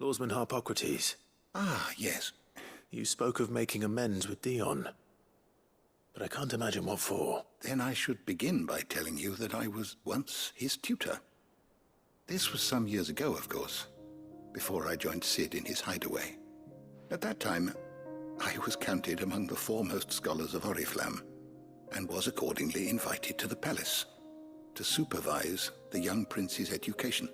Lawsman Harpocrates. Ah, yes. You spoke of making amends with Dion. But I can't imagine what for. Then I should begin by telling you that I was once his tutor. This was some years ago, of course, before I joined Sid in his hideaway. At that time, I was counted among the foremost scholars of Oriflamme, and was accordingly invited to the palace to supervise the young prince's education,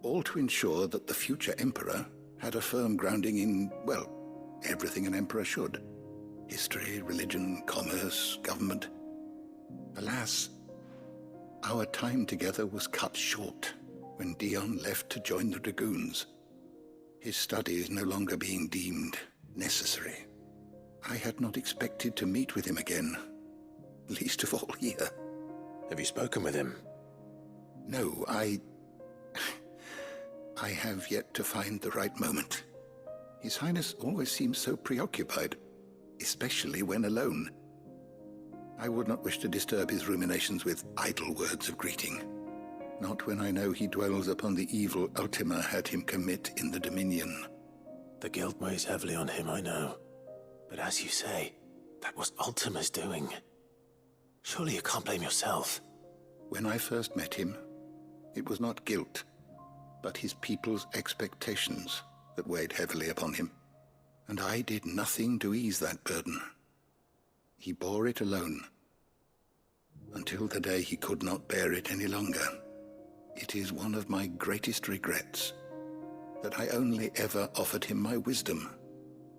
all to ensure that the future emperor had a firm grounding in, well, everything an emperor should. History, religion, commerce, government. Alas, our time together was cut short when Dion left to join the Dragoons, his studies no longer being deemed necessary. I had not expected to meet with him again, least of all here. Have you spoken with him? No, I have yet to find the right moment. His Highness always seems so preoccupied, especially when alone. I would not wish to disturb his ruminations with idle words of greeting, not when I know he dwells upon the evil Ultima had him commit in the Dominion. The guilt weighs heavily on him, I know. But as you say, that was Ultima's doing. Surely you can't blame yourself. When I first met him, it was not guilt, but his people's expectations that weighed heavily upon him. And I did nothing to ease that burden. He bore it alone, until the day he could not bear it any longer. It is one of my greatest regrets that I only ever offered him my wisdom,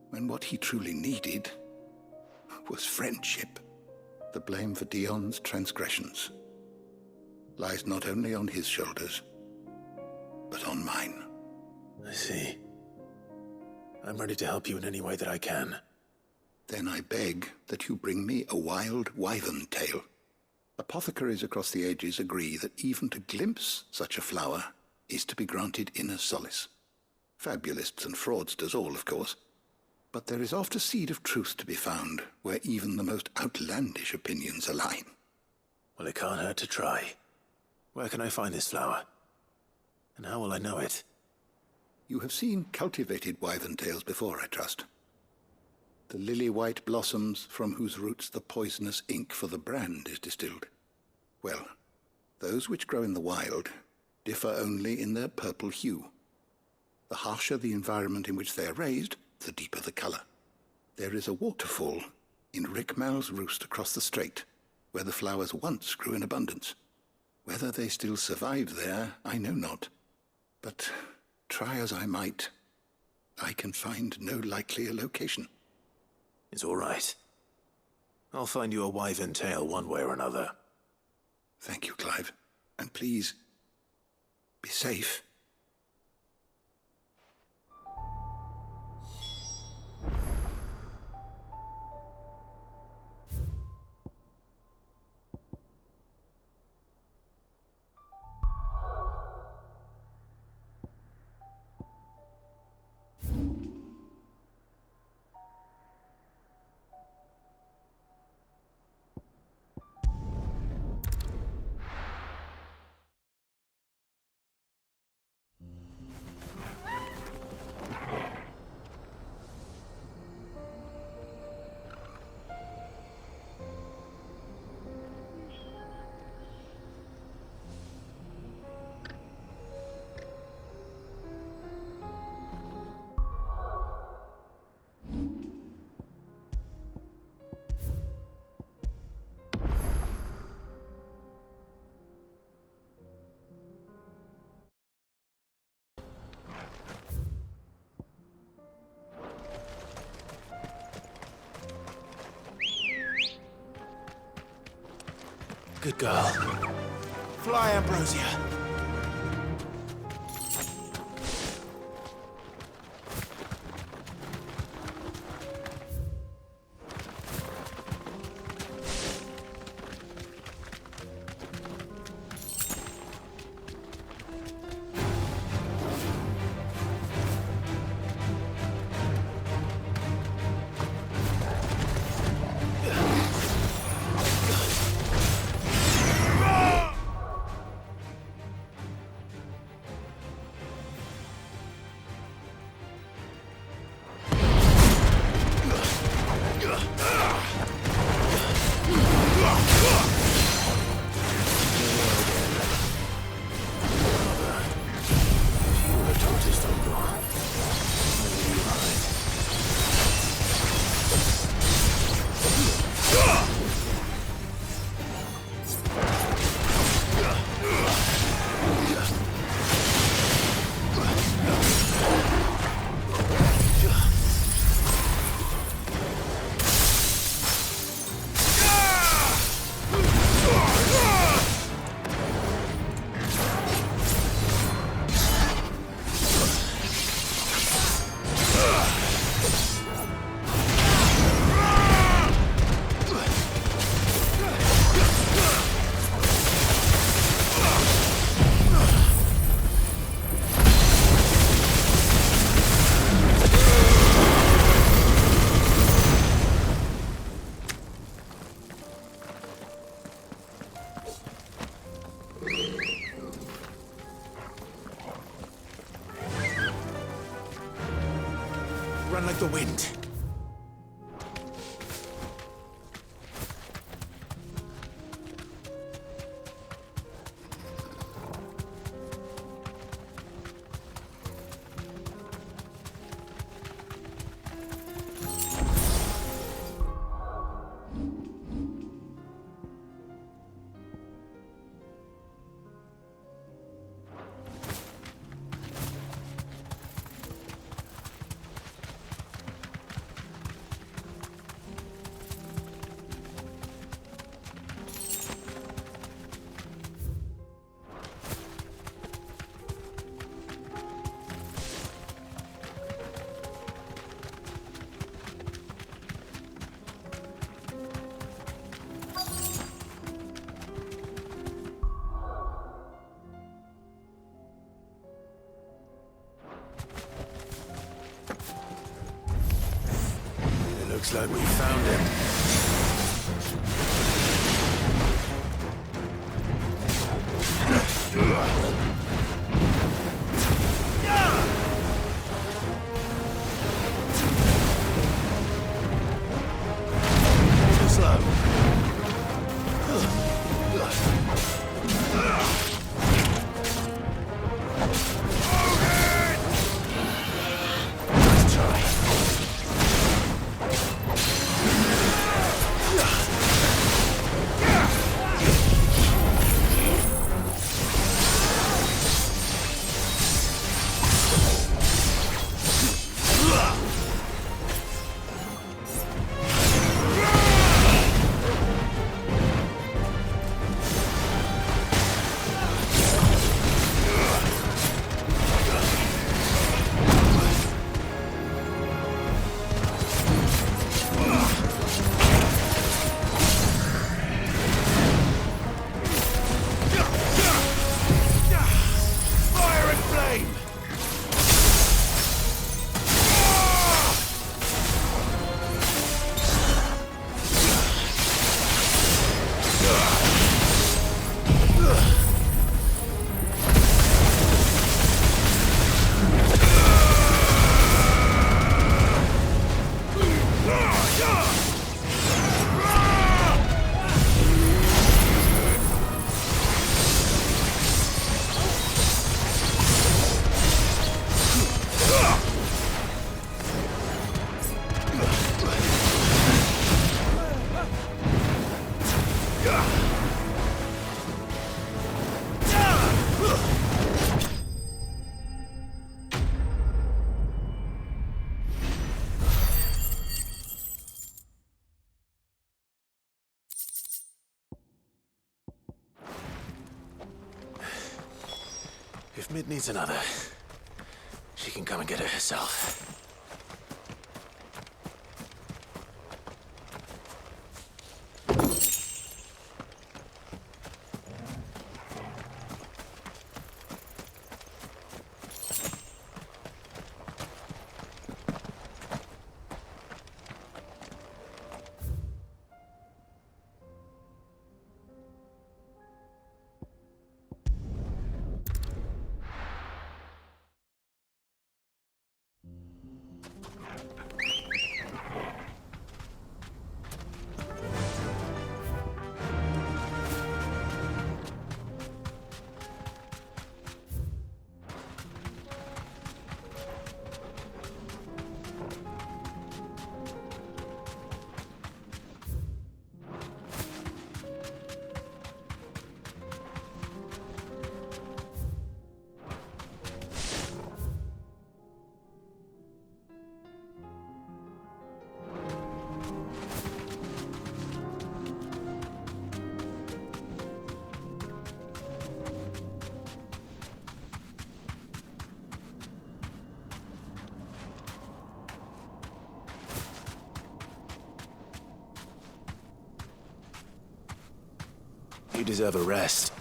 when what he truly needed was friendship. The blame for Dion's transgressions lies not only on his shoulders, but on mine. I see. I'm ready to help you in any way that I can. Then I beg that you bring me a wild wyvern tail. Apothecaries across the ages agree that even to glimpse such a flower is to be granted inner solace. Fabulists and fraudsters all, of course. But there is oft a seed of truth to be found where even the most outlandish opinions align. Well, it can't hurt to try. Where can I find this flower? And how will I know it? You have seen cultivated wyvern tails before, I trust. The lily-white blossoms from whose roots the poisonous ink for the brand is distilled. Well, those which grow in the wild differ only in their purple hue. The harsher the environment in which they are raised, the deeper the color. There is a waterfall in Rickmal's roost across the strait, where the flowers once grew in abundance. Whether they still survive there, I know not. But try as I might, I can find no likelier location. It's all right. I'll find you a wyvern tail one way or another. Thank you, Clive. And please, be safe. Good girl. Fly, Ambrosia. of the wind. Looks like we found him. Too slow. Nice try. If Mid needs another, she can come and get it herself. You deserve a rest.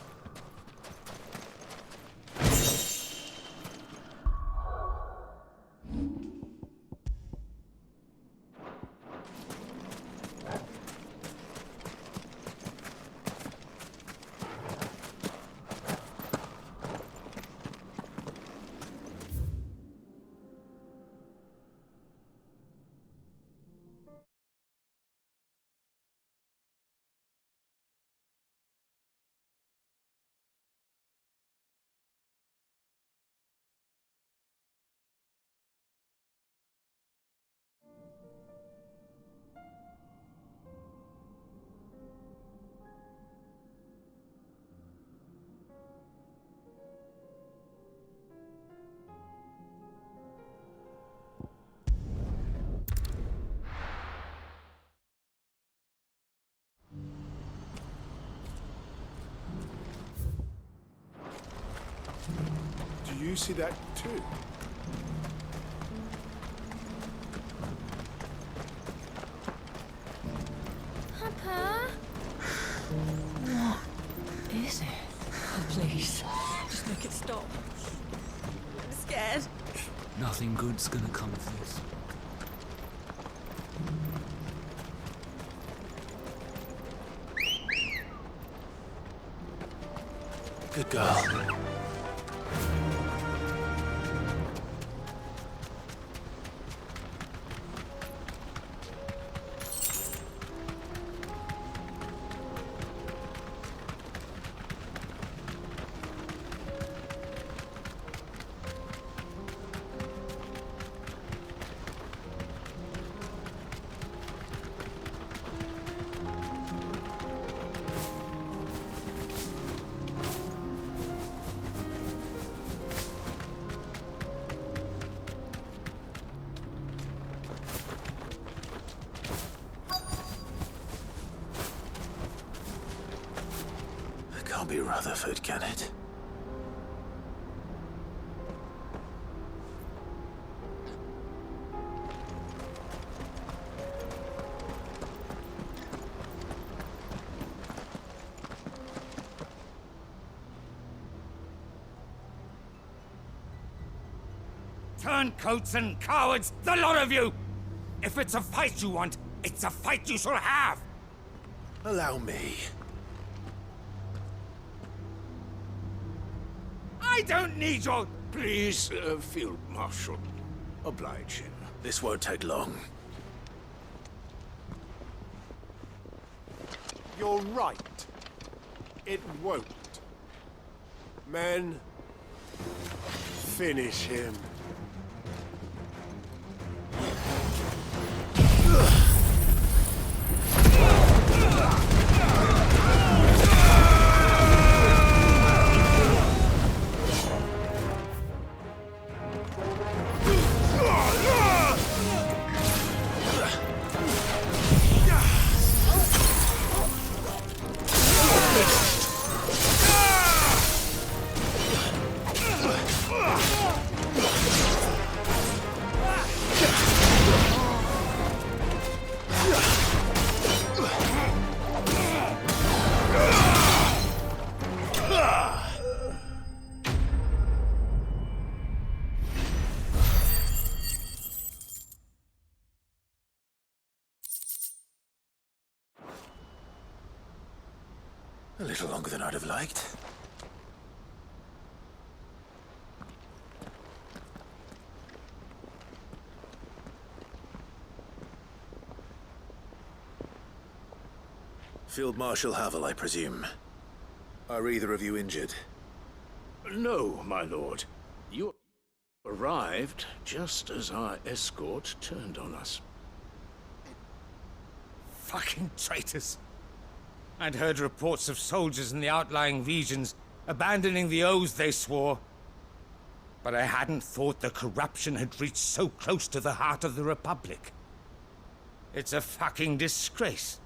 you see that too? Papa? What is it? Oh, please, just make it stop. I'm scared. Nothing good's gonna come of this. Good girl. Can't be Rutherford, can it? Turncoats and cowards, the lot of you! If it's a fight you want, it's a fight you shall have! Allow me. I don't need your... Please, Field Marshal. Oblige him. This won't take long. You're right. It won't. Men, finish him. A little longer than I'd have liked. Field Marshal Havel, I presume. Are either of you injured? No, my lord. You arrived just as our escort turned on us. Fucking traitors. I'd heard reports of soldiers in the outlying regions abandoning the oaths they swore. But I hadn't thought the corruption had reached so close to the heart of the Republic. It's a fucking disgrace.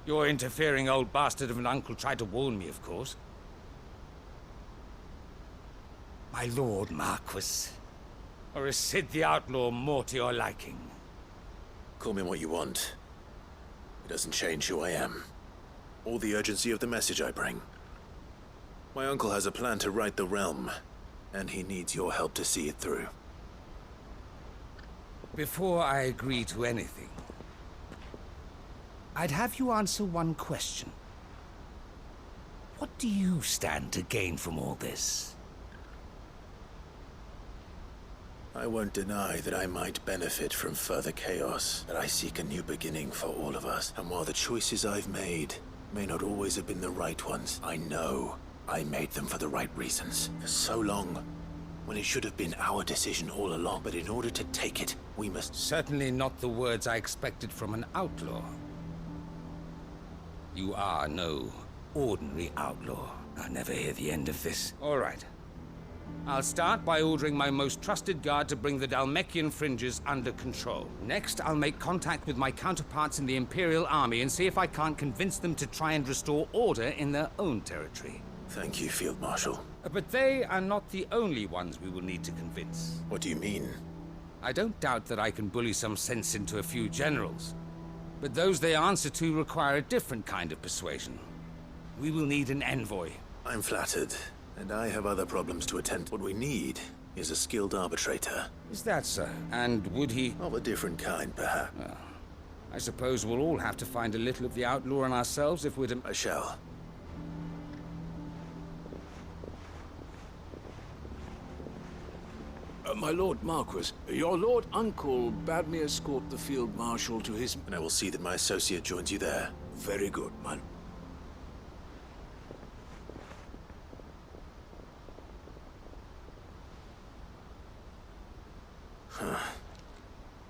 Your interfering old bastard of an uncle tried to warn me, of course. My lord Marquis. Or is Sid the Outlaw more to your liking? Call me what you want. It doesn't change who I am, or the urgency of the message I bring. My uncle has a plan to right the realm, and he needs your help to see it through. Before I agree to anything, I'd have you answer one question. What do you stand to gain from all this? I won't deny that I might benefit from further chaos, but I seek a new beginning for all of us. And while the choices I've made may not always have been the right ones, I know I made them for the right reasons. For so long, when it should have been our decision all along. But in order to take it, we must... Certainly not the words I expected from an outlaw. You are no ordinary outlaw. I'll never hear the end of this. All right. I'll start by ordering my most trusted guard to bring the Dalmekian fringes under control. Next, I'll make contact with my counterparts in the Imperial Army and see if I can't convince them to try and restore order in their own territory. Thank you, Field Marshal. But they are not the only ones we will need to convince. What do you mean? I don't doubt that I can bully some sense into a few generals, but those they answer to require a different kind of persuasion. We will need an envoy. I'm flattered, and I have other problems to attend. What we need is a skilled arbitrator. Is that so? And would he... Of a different kind, perhaps. I suppose we'll all have to find a little of the outlaw in ourselves if we're to... I shall. My Lord Marquis, your Lord Uncle bade me escort the Field Marshal to his... And I will see that my associate joins you there. Very good, man.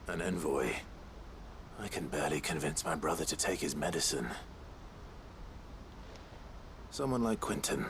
An envoy. I can barely convince my brother to take his medicine. Someone like Quentin.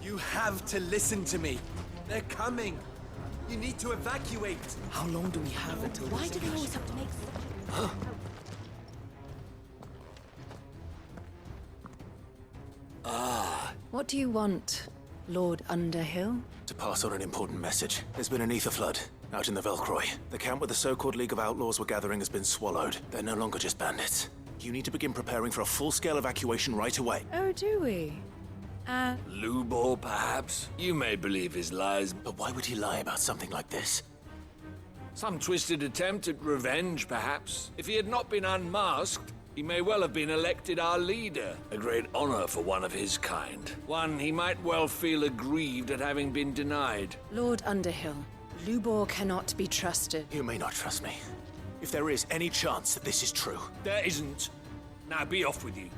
You have to listen to me. They're coming. You need to evacuate. How long do we have until Why do they always have to make such... What do you want, Lord Underhill? To pass on an important message. There's been an ether flood out in the Velcroy. The camp where the so-called League of Outlaws were gathering has been swallowed. They're no longer just bandits. You need to begin preparing for a full-scale evacuation right away. Oh, do we? Lubor, perhaps? You may believe his lies. But why would he lie about something like this? Some twisted attempt at revenge, perhaps. If he had not been unmasked, he may well have been elected our leader. A great honor for one of his kind. One he might well feel aggrieved at having been denied. Lord Underhill, Lubor cannot be trusted. You may not trust me. If there is any chance that this is true, There isn't. Now be off with you.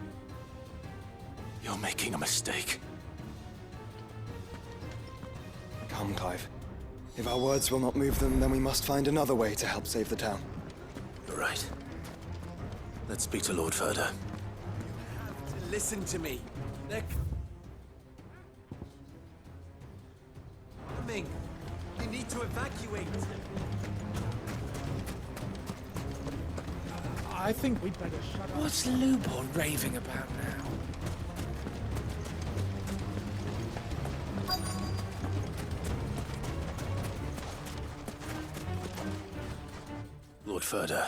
you're making a mistake. Come, Clive. If our words will not move them, then we must find another way to help save the town. You're right. Let's speak to Lord Ferder. Listen to me. They're coming. You need to evacuate. I think we'd better shut up. What's Lubor raving about now? Lord Ferder,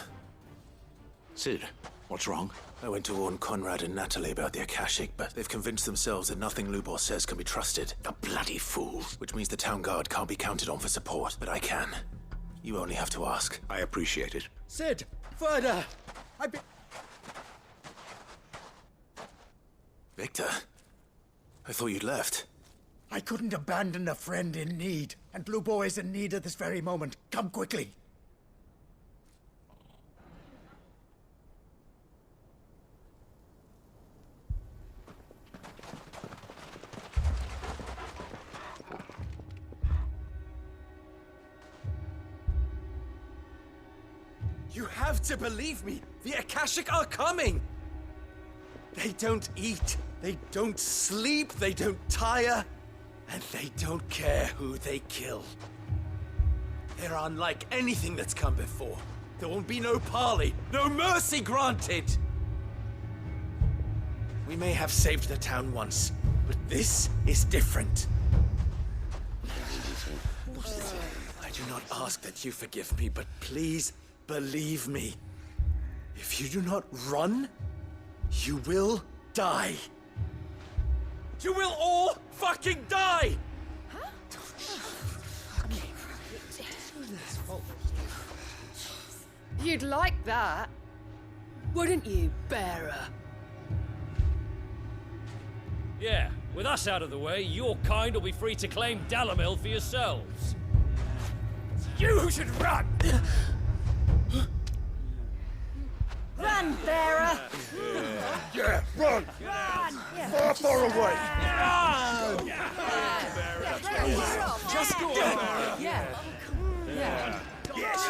Sid, what's wrong? I went to warn Conrad and Natalie about the Akashic, but they've convinced themselves that nothing Lubor says can be trusted. The bloody fools. Which means the town guard can't be counted on for support, but I can. You only have to ask. I appreciate it. Sid, Ferder. Victor, I thought you'd left. I couldn't abandon a friend in need, and Lubor is in need at this very moment. Come quickly. You have to believe me. The Akashic are coming. They don't eat, they don't sleep, they don't tire, and they don't care who they kill. They're unlike anything that's come before. There won't be no parley, no mercy granted. We may have saved the town once, but this is different. I do not ask that you forgive me, but please believe me. If you do not run, you will die. You will all fucking die! You'd like that, wouldn't you, bearer? Yeah, with us out of the way, your kind will be free to claim Dalamil for yourselves. You should run! Run! Run, bearer! Yeah, run! Run! Far, far away! Just go on! Yeah. Yeah. Yes!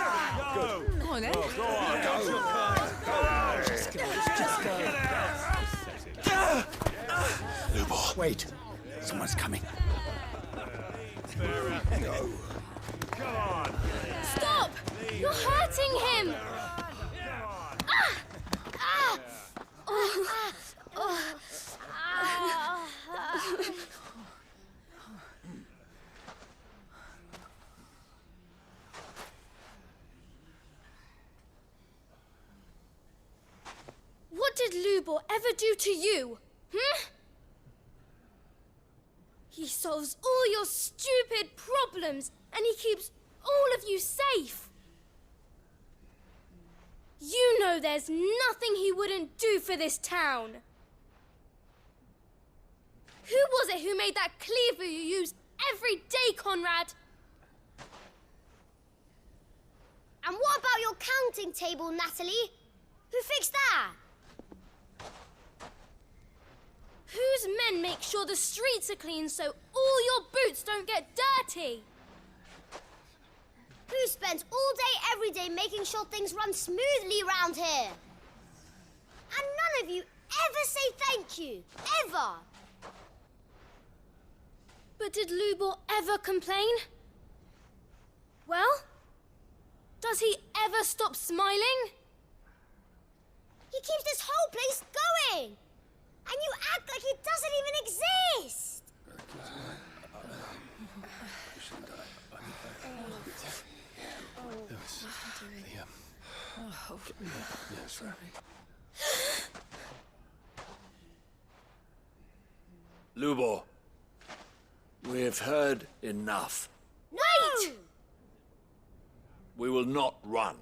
Good. Come on, then. Go on! Just go. Lubor. Wait. Someone's coming. No. Come on! Stop! You're hurting him! Ah! Ah! Oh. Oh. Ah. What did Lubor ever do to you? Hmm? He solves all your stupid problems, and he keeps all of you safe. You know there's nothing he wouldn't do for this town. Who was it who made that cleaver you use every day, Conrad? And what about your counting table, Natalie? Who fixed that? Whose men make sure the streets are clean so all your boots don't get dirty? Who spends all day, every day making sure things run smoothly round here? And none of you ever say thank you. Ever. But did Lubor ever complain? Well, does he ever stop smiling? He keeps this whole place going. And you act like it doesn't even exist. Lubor, we've heard enough. Wait! We will not run.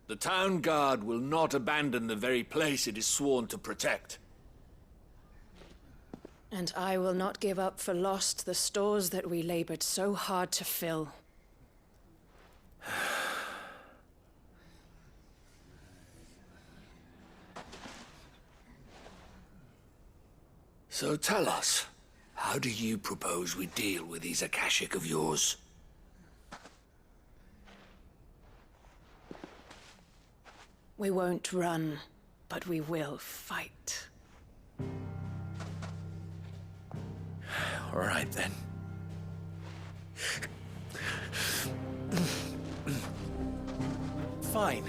The town guard will not abandon the very place it is sworn to protect. And I will not give up for lost the stores that we labored so hard to fill. So tell us, how do you propose we deal with these Akashic of yours? We won't run, but we will fight. All right, then. Fine.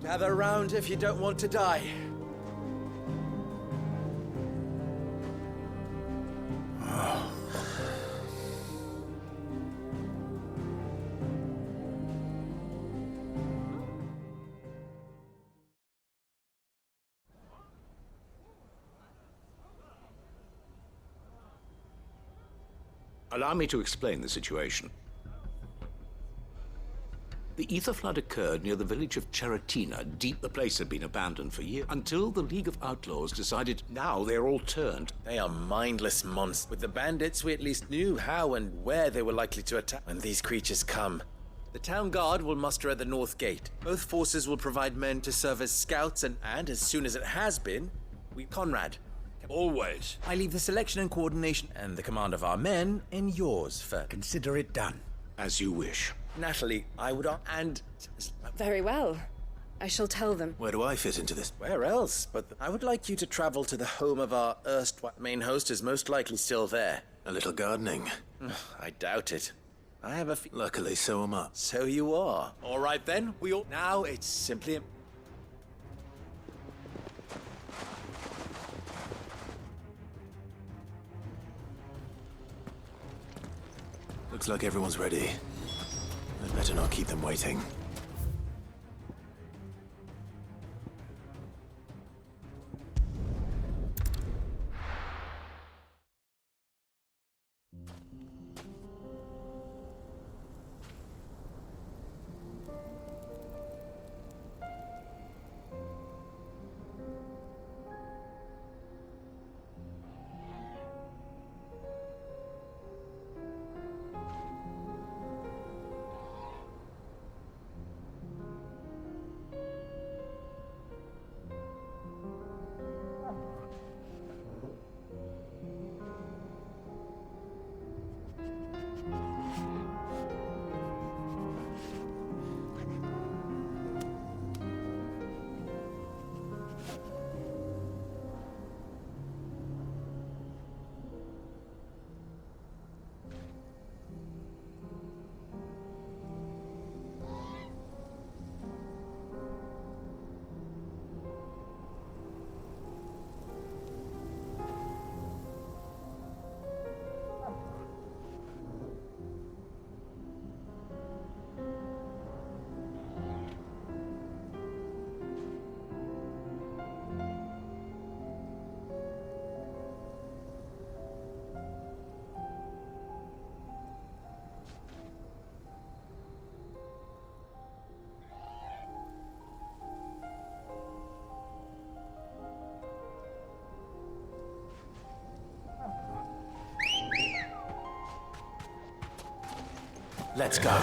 Gather round if you don't want to die. Allow me to explain the situation. The ether flood occurred near the village of Cheratina. The place had been abandoned for years, until the League of Outlaws decided now they're all turned. They are mindless monsters. With the bandits, we at least knew how and where they were likely to attack when these creatures come. The town guard will muster at the north gate. Both forces will provide men to serve as scouts, and as soon as it has been, Conrad. Always. I leave the selection and coordination and the command of our men in yours, Fer. Consider it done. As you wish. Natalie, I would... and... Very well. I shall tell them. Where do I fit into this? Where else? But I would like you to travel to the home of our erstwhile main host is most likely still there. A little gardening. I doubt it. I have a Luckily, so am I. So you are. All right then, we all... Now it's simply... Looks like everyone's ready. I'd better not keep them waiting. Let's go.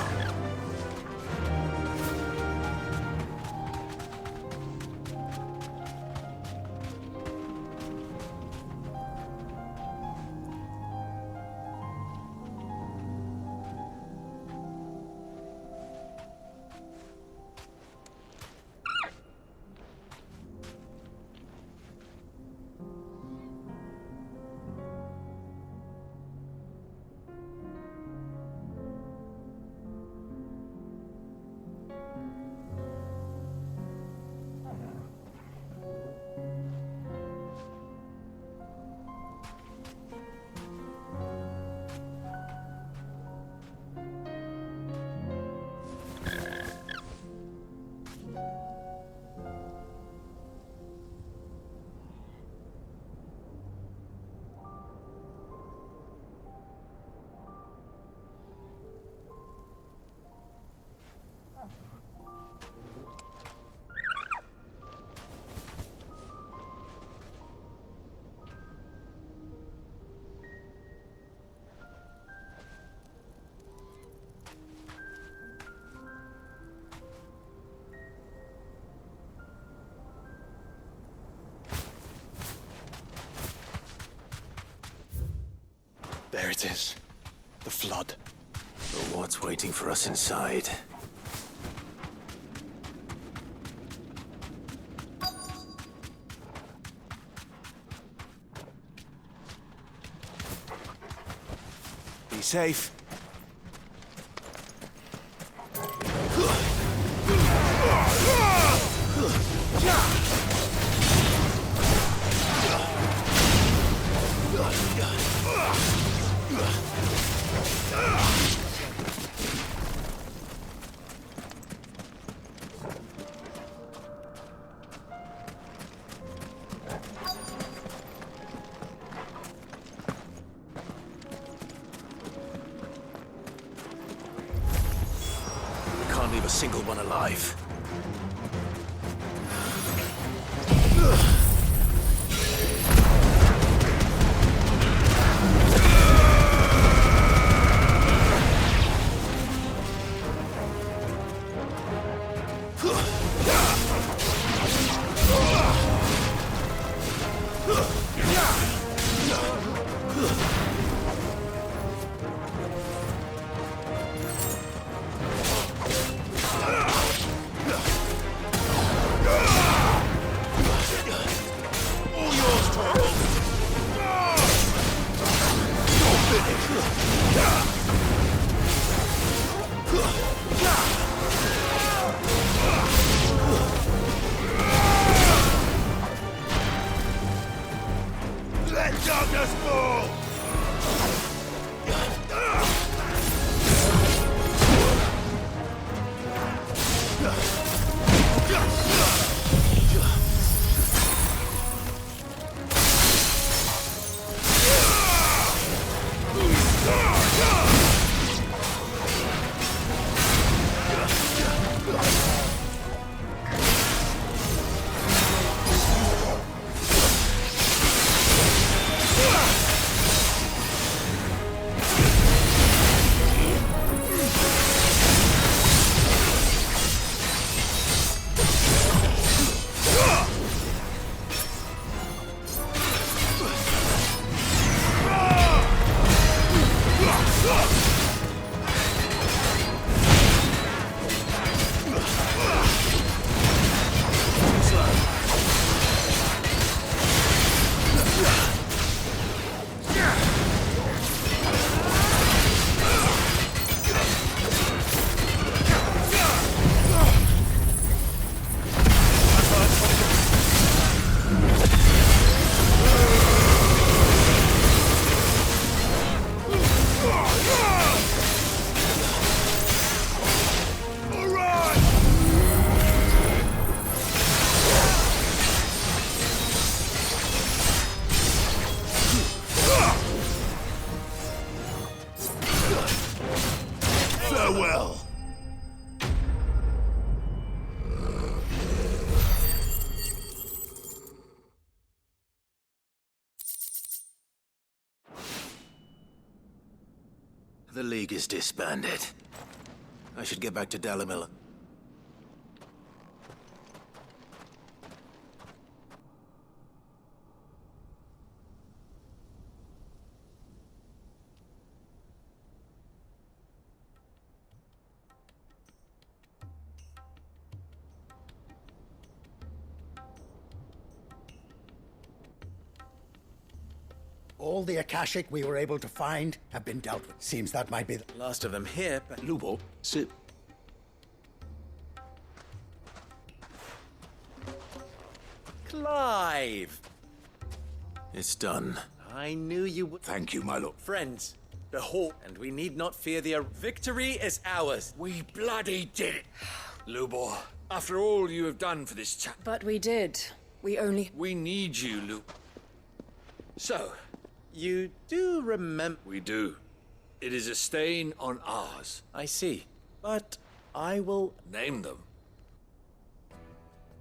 There it is. The flood. But what's waiting for us inside? Be safe. Can't leave a single one alive. Let darkness fall! Farewell. The League is disbanded. I should get back to Dalamil. All the Akashic we were able to find have been dealt with. Seems that might be the Last of them here, but Lubo, sit. Clive! It's done. I knew you would. Thank you, my lord. Friends, behold, and we need not fear the victory is ours. We bloody did it, Lubo. After all you have done for this chap. But we did. We need you, Lu. So, you do remember? We do. It is a stain on ours. I see. But I will name them.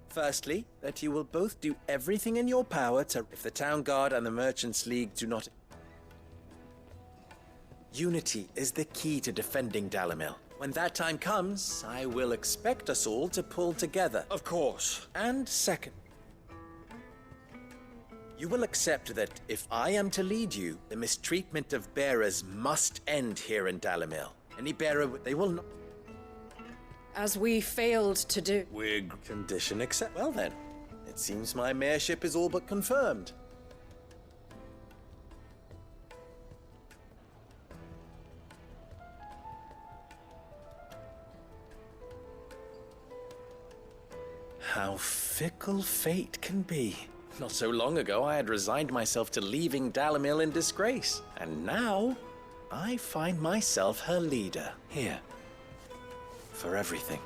Firstly, that you will both do everything in your power to, if the Town Guard and the Merchants League do not... Unity is the key to defending Dalamil. When that time comes, I will expect us all to pull together. Of course. And second, you will accept that if I am to lead you, the mistreatment of bearers must end here in Dalamil. Any bearer, they will not... As we failed to do. Wig. Condition accept. Well then, it seems my mayorship is all but confirmed. How fickle fate can be. Not so long ago, I had resigned myself to leaving Dalamil in disgrace. And now, I find myself her leader. Here. For everything.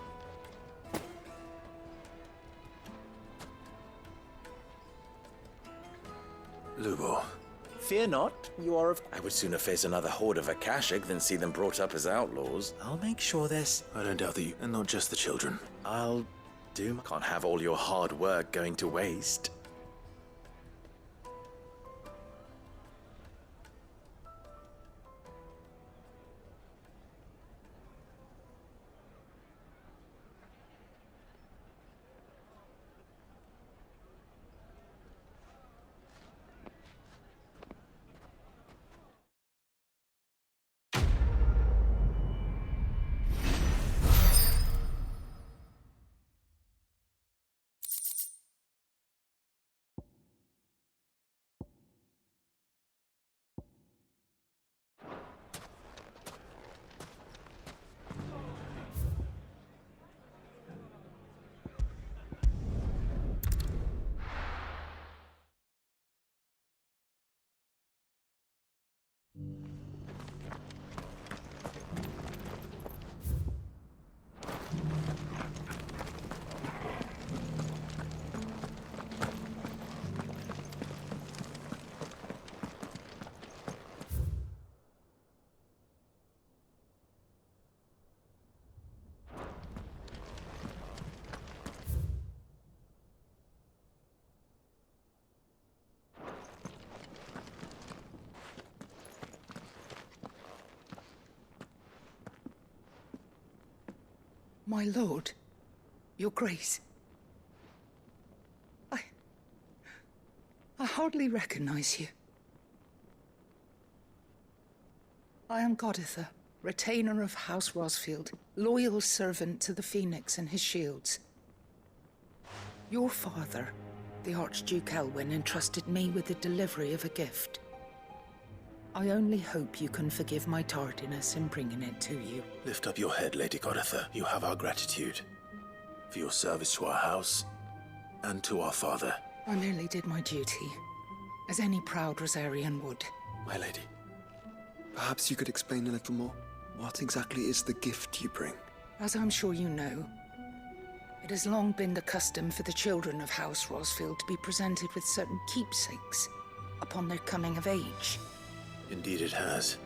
Lubo. Fear not, you are of... I would sooner face another horde of Akashic than see them brought up as outlaws. I'll make sure there's... I don't doubt that you... And not just the children. I'll do... Can't have all your hard work going to waste. My lord, your grace. I hardly recognize you. I am Goditha, retainer of House Rosfield, loyal servant to the Phoenix and his shields. Your father, the Archduke Elwyn, entrusted me with the delivery of a gift. I only hope you can forgive my tardiness in bringing it to you. Lift up your head, Lady Goditha. You have our gratitude for your service to our house and to our father. I merely did my duty, as any proud Rosarian would. My lady. Perhaps you could explain a little more. What exactly is the gift you bring? As I'm sure you know, it has long been the custom for the children of House Rosfield to be presented with certain keepsakes upon their coming of age. Indeed it has.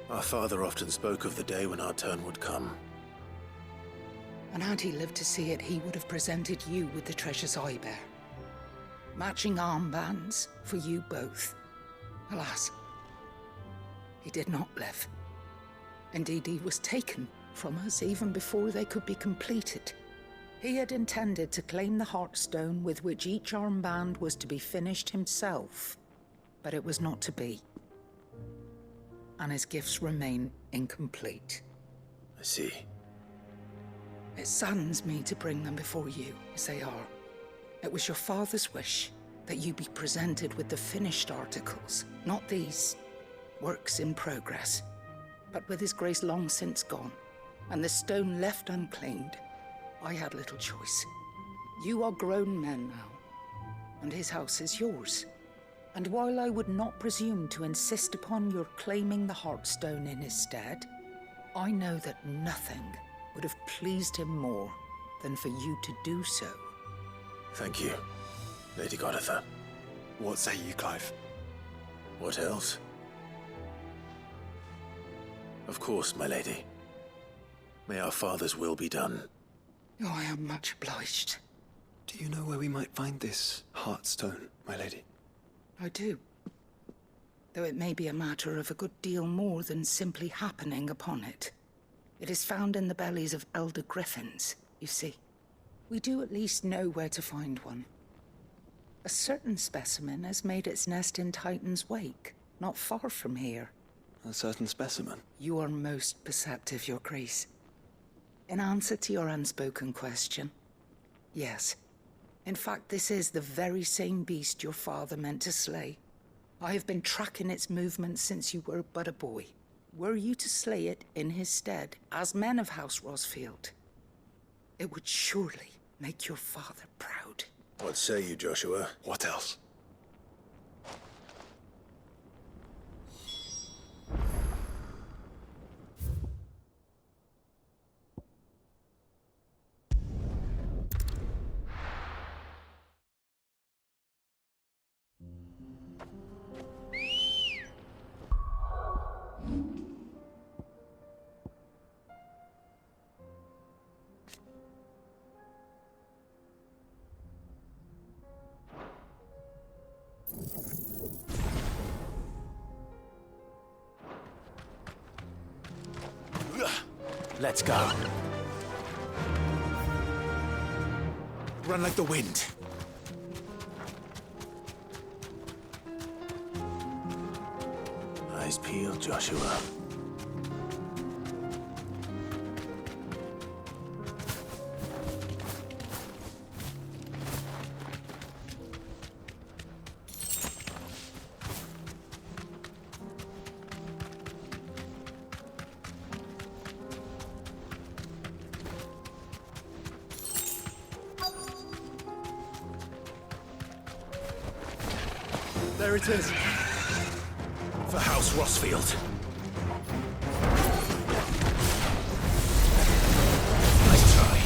Our father often spoke of the day when our turn would come. And had he lived to see it, he would have presented you with the treasures I bear. Matching armbands for you both. Alas, he did not live. Indeed, he was taken from us even before they could be completed. He had intended to claim the Heartstone with which each armband was to be finished himself, but it was not to be. And his gifts remain incomplete. I see. It saddens me to bring them before you, as they are. It was your father's wish that you be presented with the finished articles, not these works in progress. But with his grace long since gone, and the stone left unclaimed, I had little choice. You are grown men now, and his house is yours. And while I would not presume to insist upon your claiming the Heartstone in his stead, I know that nothing would have pleased him more than for you to do so. Thank you, Lady Goditha. What say you, Clive? What else? Of course, my lady. May our father's will be done. Oh, I am much obliged. Do you know where we might find this Heartstone, my lady? I do. Though it may be a matter of a good deal more than simply happening upon it. It is found in the bellies of elder griffins, you see. We do at least know where to find one. A certain specimen has made its nest in Titan's Wake, not far from here. A certain specimen? You are most perceptive, Your Grace. In answer to your unspoken question, yes. In fact, this is the very same beast your father meant to slay. I have been tracking its movements since you were but a boy. Were you to slay it in his stead, as men of House Rosfield, it would surely make your father proud. What say you, Joshua? What else? Let's go. Run like the wind. Eyes peeled, Joshua. There it is. For House Rosfield. Nice try.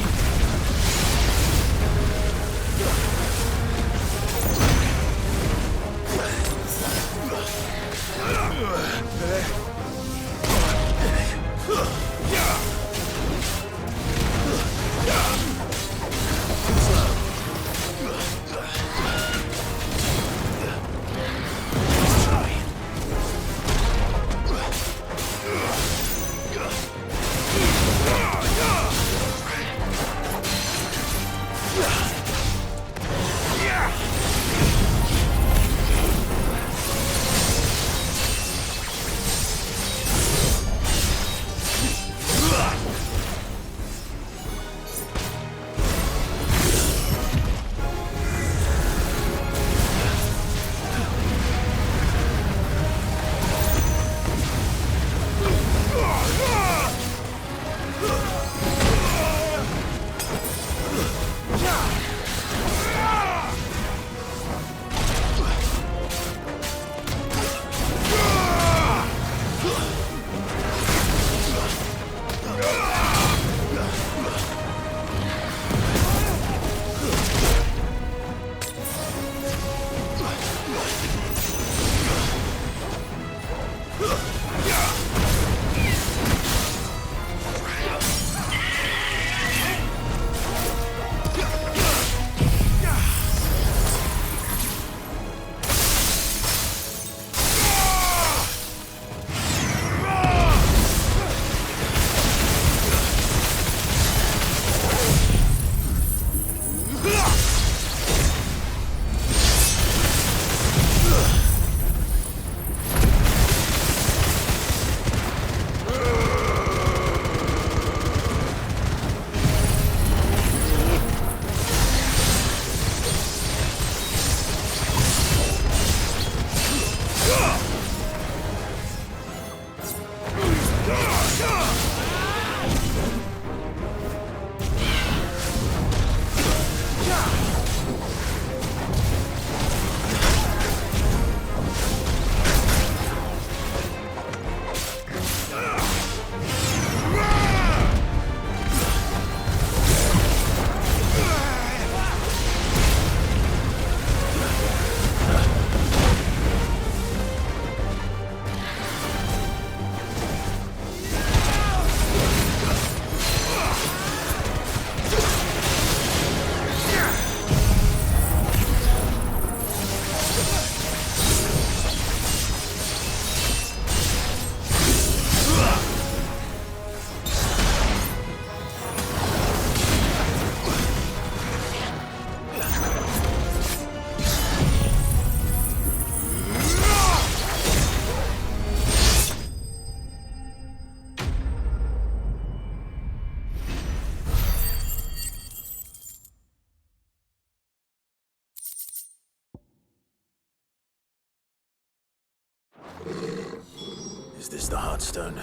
Is this the Heartstone?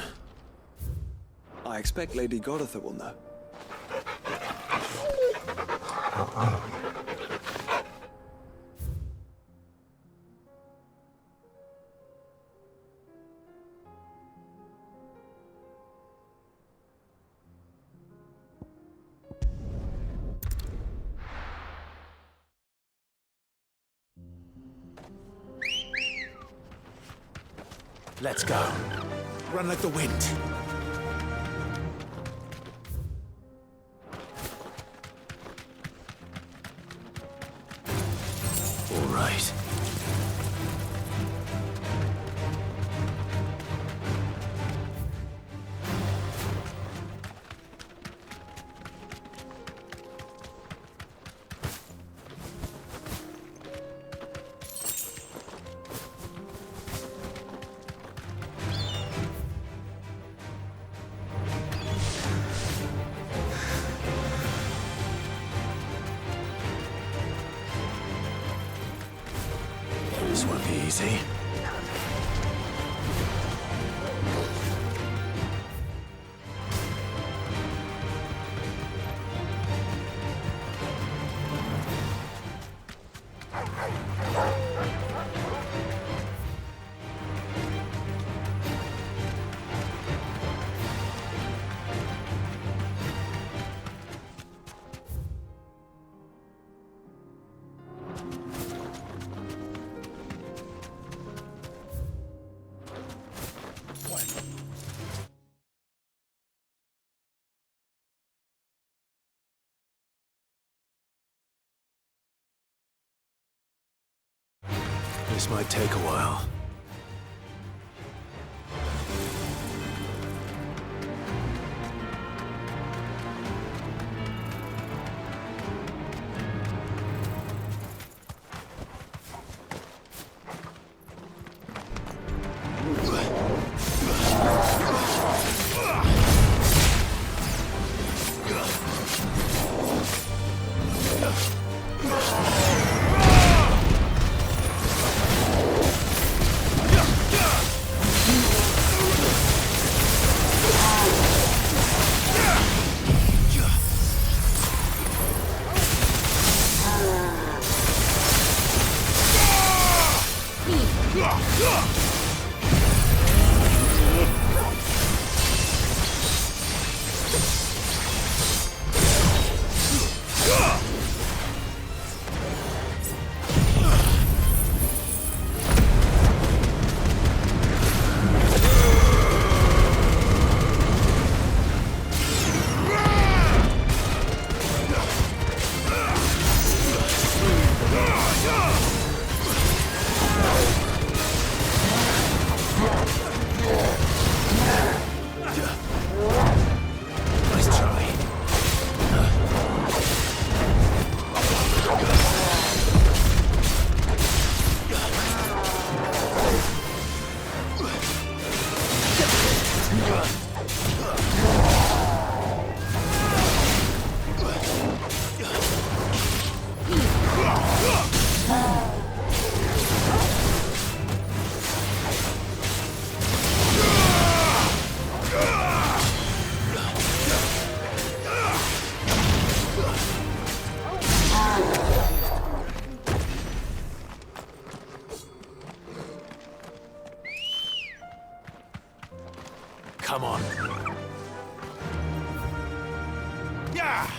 I expect Lady Goditha will know. Let's go. Run like the wind. All right. This won't be easy. This might take a while. Come on. Yeah!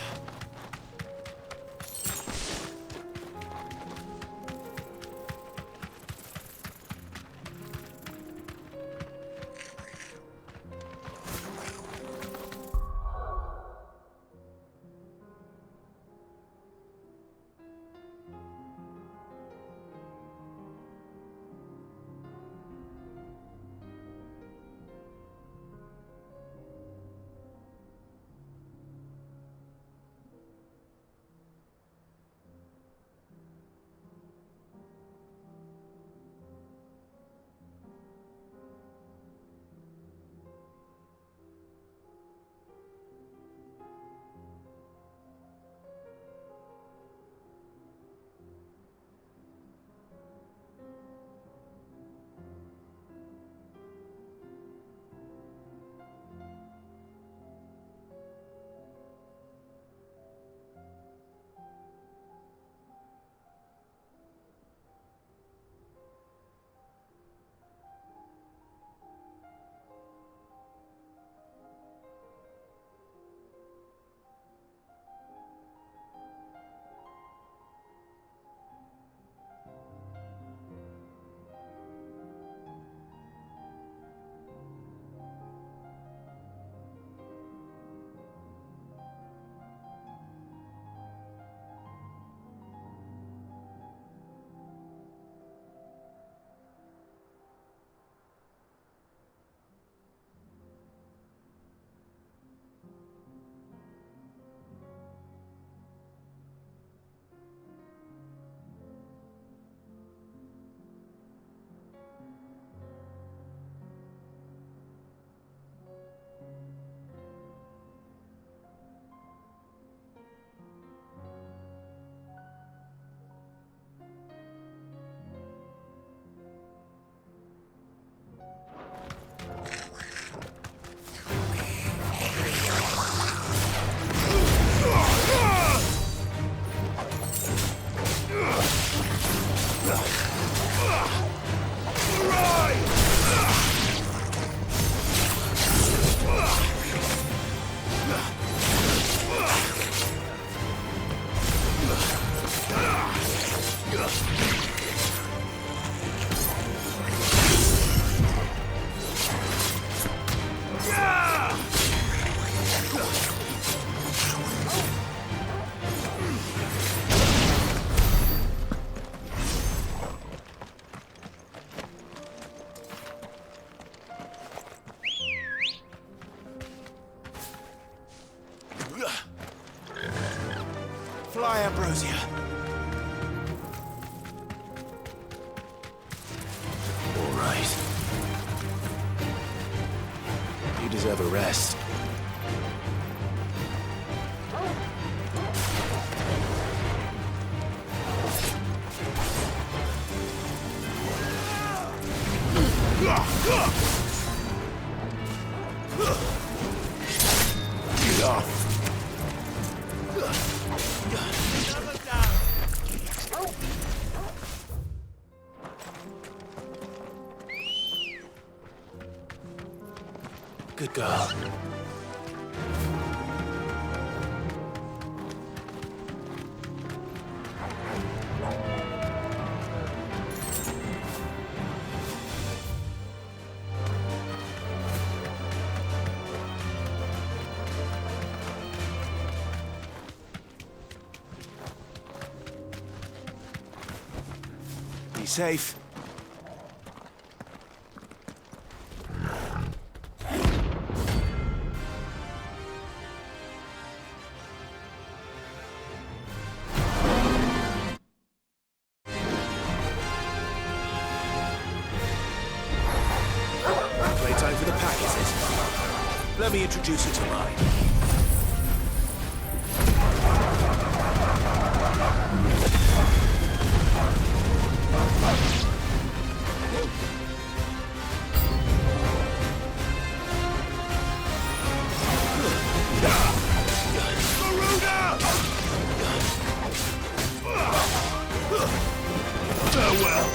Fly, Ambrosia. All right. You deserve a rest. Get off. Good girl. Be safe. Playtime for the pack, is it? Let me introduce you to mine. Farewell.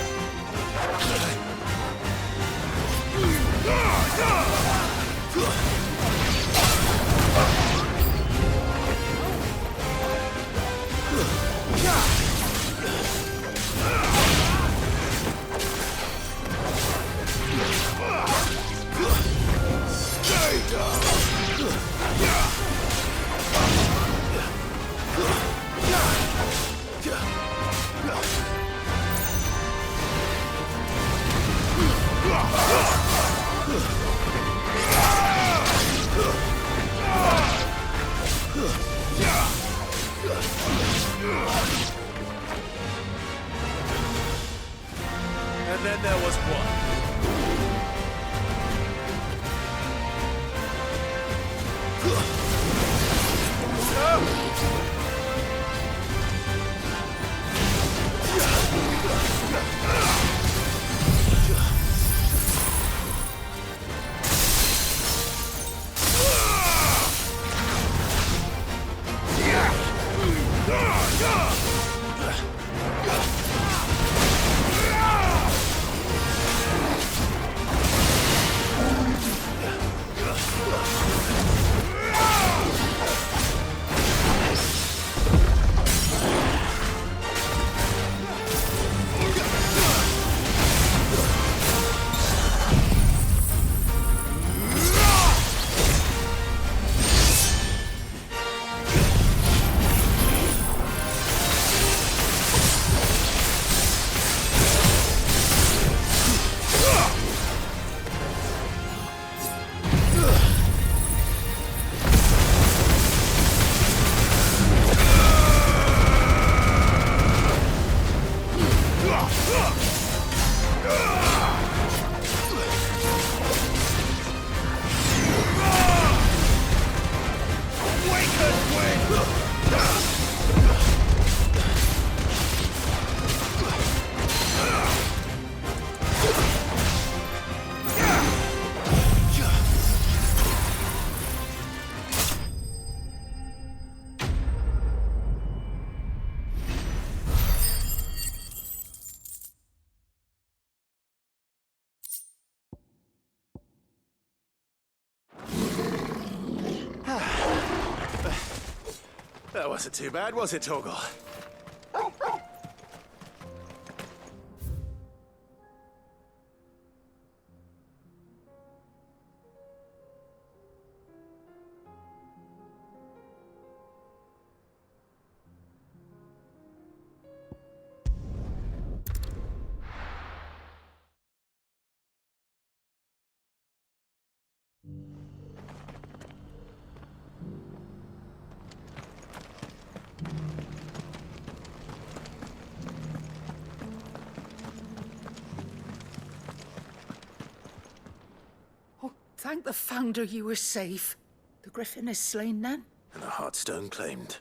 And then there was one. That wasn't too bad, was it, Torgal? Thank the Founder you were safe. The Griffin is slain then? And the Heartstone claimed.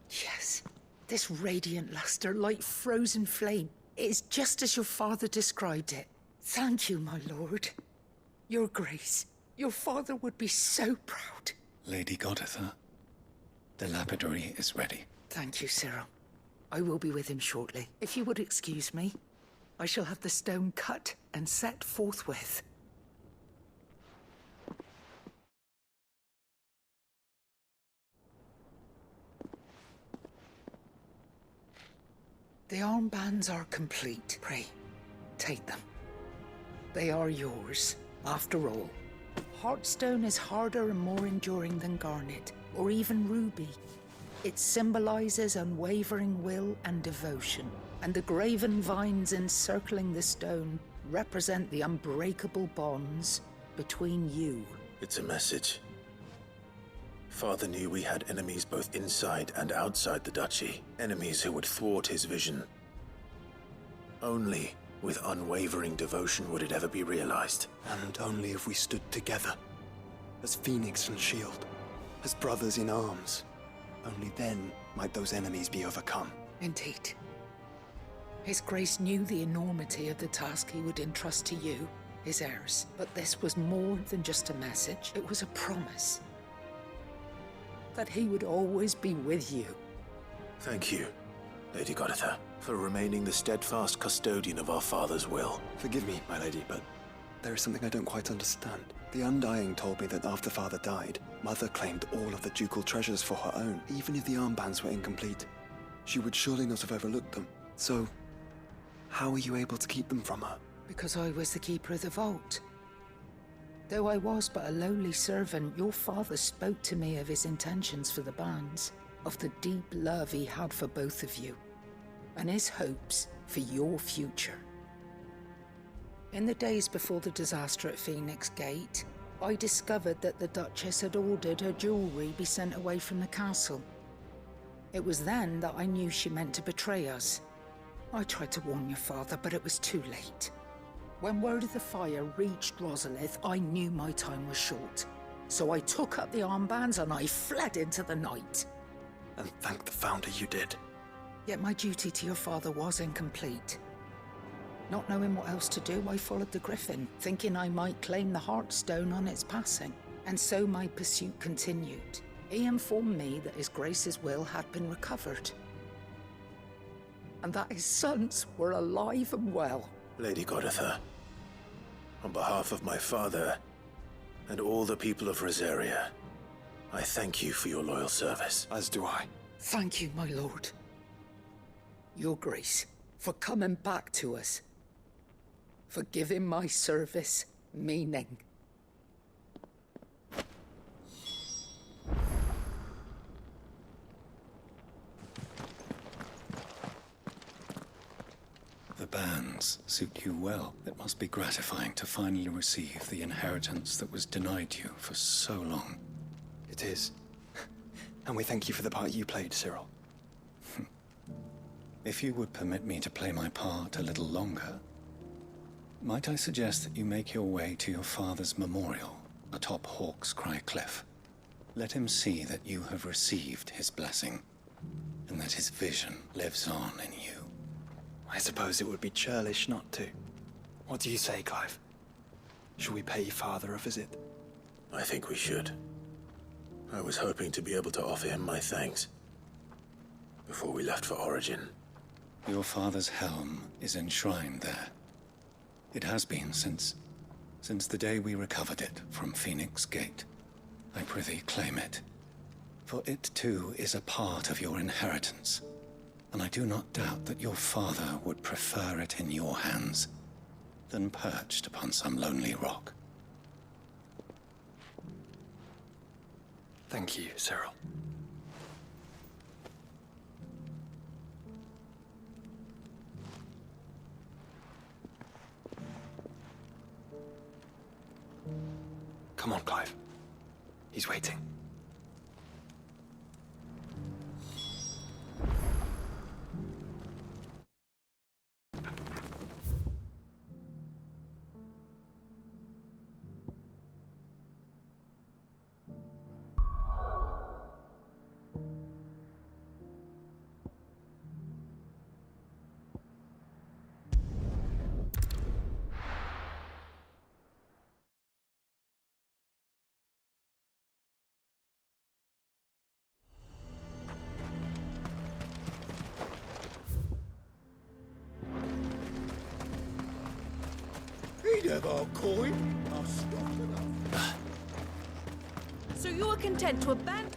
Yes. This radiant luster, like frozen flame, it is just as your father described it. Thank you, my lord. Your Grace, your father would be so proud. Lady Goditha, the lapidary is ready. Thank you, Cyril. I will be with him shortly. If you would excuse me, I shall have the stone cut and set forthwith. The armbands are complete. Pray, take them. They are yours, after all. Heartstone is harder and more enduring than garnet, or even ruby. It symbolizes unwavering will and devotion, and the graven vines encircling the stone represent the unbreakable bonds between you. It's a message. Father knew we had enemies both inside and outside the duchy. Enemies who would thwart his vision. Only with unwavering devotion would it ever be realized. And only if we stood together, as Phoenix and Shield, as brothers in arms. Only then might those enemies be overcome. Indeed. His Grace knew the enormity of the task he would entrust to you, his heirs. But this was more than just a message. It was a promise. That he would always be with you. Thank you, Lady Goditha, for remaining the steadfast custodian of our father's will. Forgive me, my lady, but there is something I don't quite understand. The Undying told me that after Father died, Mother claimed all of the ducal treasures for her own. Even if the armbands were incomplete, she would surely not have overlooked them. So, how were you able to keep them from her? Because I was the keeper of the vault. Though I was but a lowly servant, your father spoke to me of his intentions for the bands, of the deep love he had for both of you, and his hopes for your future. In the days before the disaster at Phoenix Gate, I discovered that the Duchess had ordered her jewelry be sent away from the castle. It was then that I knew she meant to betray us. I tried to warn your father, but it was too late. When word of the fire reached Rosalith, I knew my time was short. So I took up the armbands and I fled into the night. And thank the Founder you did. Yet my duty to your father was incomplete. Not knowing what else to do, I followed the Griffin, thinking I might claim the Heartstone on its passing. And so my pursuit continued. He informed me that His Grace's will had been recovered. And that his sons were alive and well. Lady Goditha, on behalf of my father and all the people of Rosaria, I thank you for your loyal service. As do I. Thank you, my lord. Your Grace, for coming back to us. For giving my service meaning. The bands suit you well. It must be gratifying to finally receive the inheritance that was denied you for so long. It is. And we thank you for the part you played, Cyril. If you would permit me to play my part a little longer, might I suggest that you make your way to your father's memorial atop Hawk's Cry Cliff? Let him see that you have received his blessing, and that his vision lives on in you. I suppose it would be churlish not to. What do you say, Clive? Shall we pay Father a visit? I think we should. I was hoping to be able to offer him my thanks before we left for Origin. Your father's helm is enshrined there. It has been since the day we recovered it from Phoenix Gate. I prithee claim it, for it too is a part of your inheritance. And I do not doubt that your father would prefer it in your hands than perched upon some lonely rock. Thank you, Cyril. Come on, Clive. He's waiting. have our coin, our stock enough. So you are content to abandon...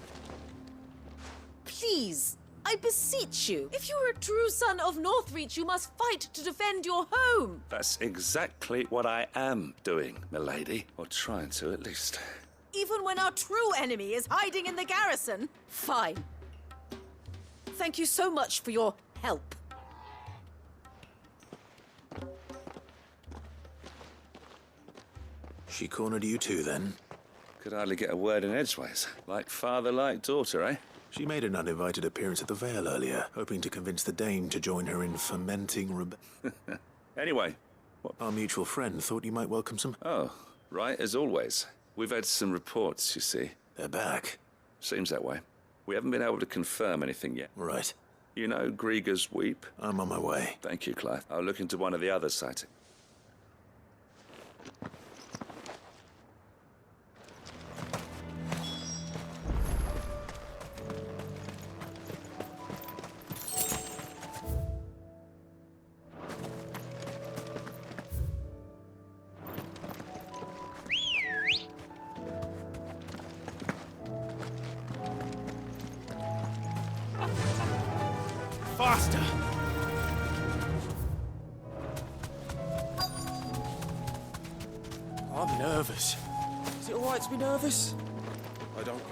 Please, I beseech you. If you are a true son of Northreach, you must fight to defend your home. That's exactly what I am doing, milady. Or trying to, at least. Even when our true enemy is hiding in the garrison? Fine. Thank you so much for your help. She cornered you too, then? Could hardly get a word in edgeways. Like father, like daughter, eh? She made an uninvited appearance at the Vale earlier, hoping to convince the Dame to join her in fomenting Anyway, what? Our mutual friend thought you might welcome some... Oh, right, as always. We've had some reports, you see. They're back. Seems that way. We haven't been able to confirm anything yet. Right. You know Grieger's Weep? I'm on my way. Thank you, Clive. I'll look into one of the other sightings. Faster! I'm nervous. Is it all right to be nervous? I don't...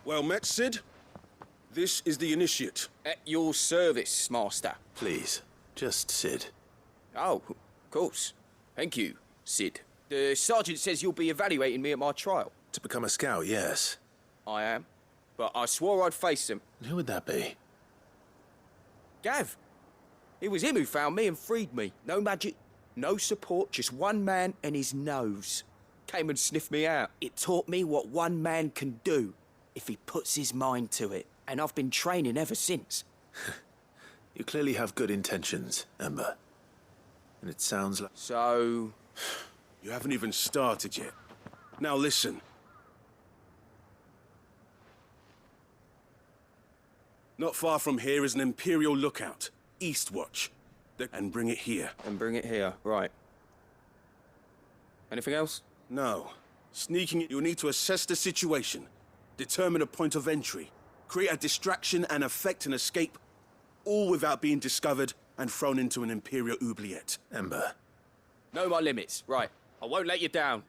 Well met, Sid. This is the initiate. At your service, Master. Please, just Sid. Oh, of course. Thank you, Sid. The sergeant says you'll be evaluating me at my trial. To become a scout, yes. I am. But I swore I'd face him. Who would that be? Gav. It was him who found me and freed me. No magic, no support, just one man and his nose. Came and sniffed me out. It taught me what one man can do if he puts his mind to it. And I've been training ever since. You clearly have good intentions, Ember. And it sounds like... So... You haven't even started yet. Now listen. Not far from here is an Imperial lookout, Eastwatch. And bring it here. And bring it here, right. Anything else? No. Sneaking, you'll need to assess the situation, determine a point of entry, create a distraction and effect an escape, all without being discovered and thrown into an Imperial oubliette. Ember. Know my limits, right. I won't let you down.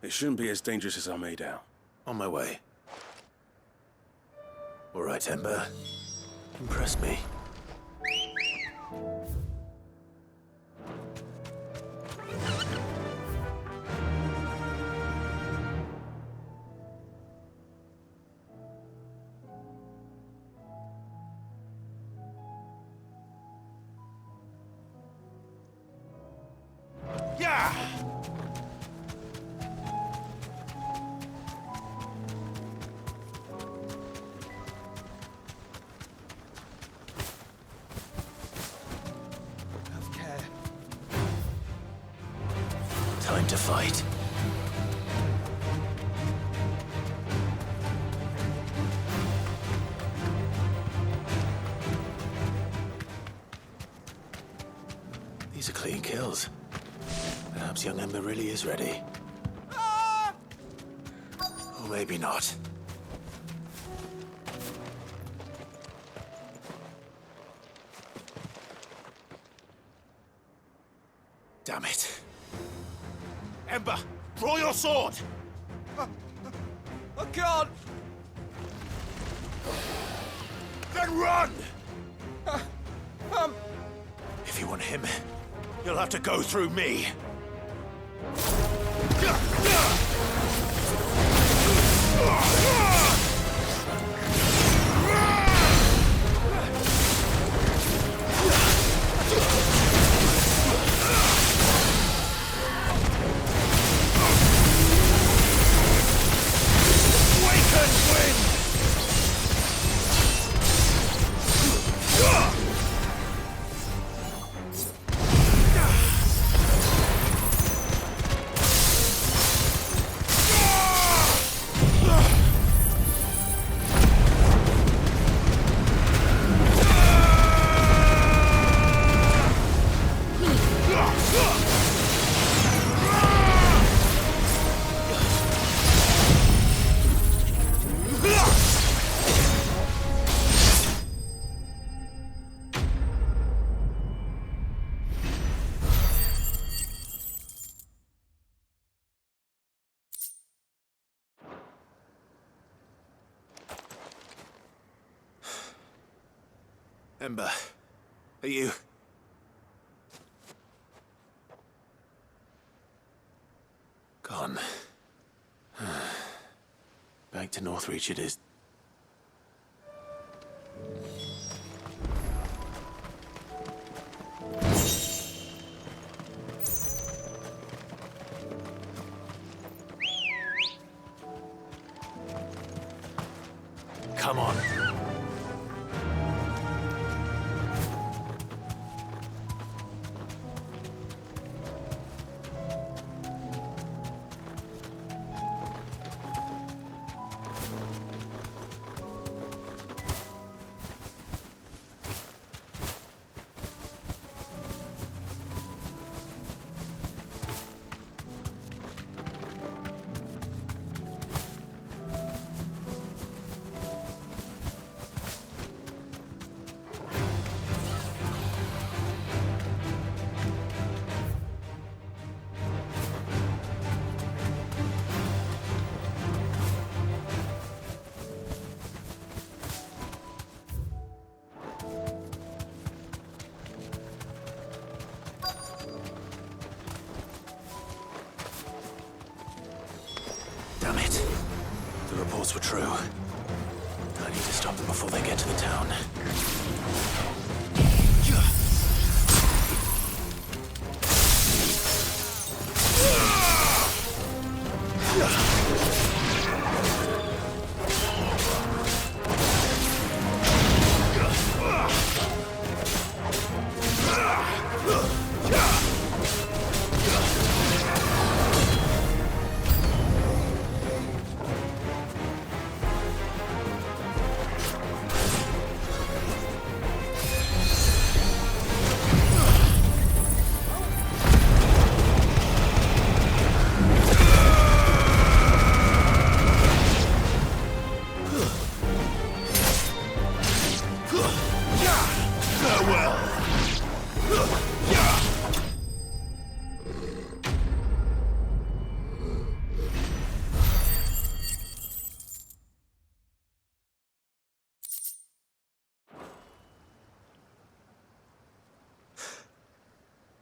It shouldn't be as dangerous as I made out. On my way. All right, Ember. Impress me. Yeah! Time to fight. These are clean kills. Perhaps young Ember really is ready. Or maybe not. Damn it. Ember, draw your sword! I can't! Then run! If you want him, you'll have to go through me. Ember, are you... gone? Back to Northreach it is. Come on. Damn it. The reports were true. I need to stop them before they get to the town.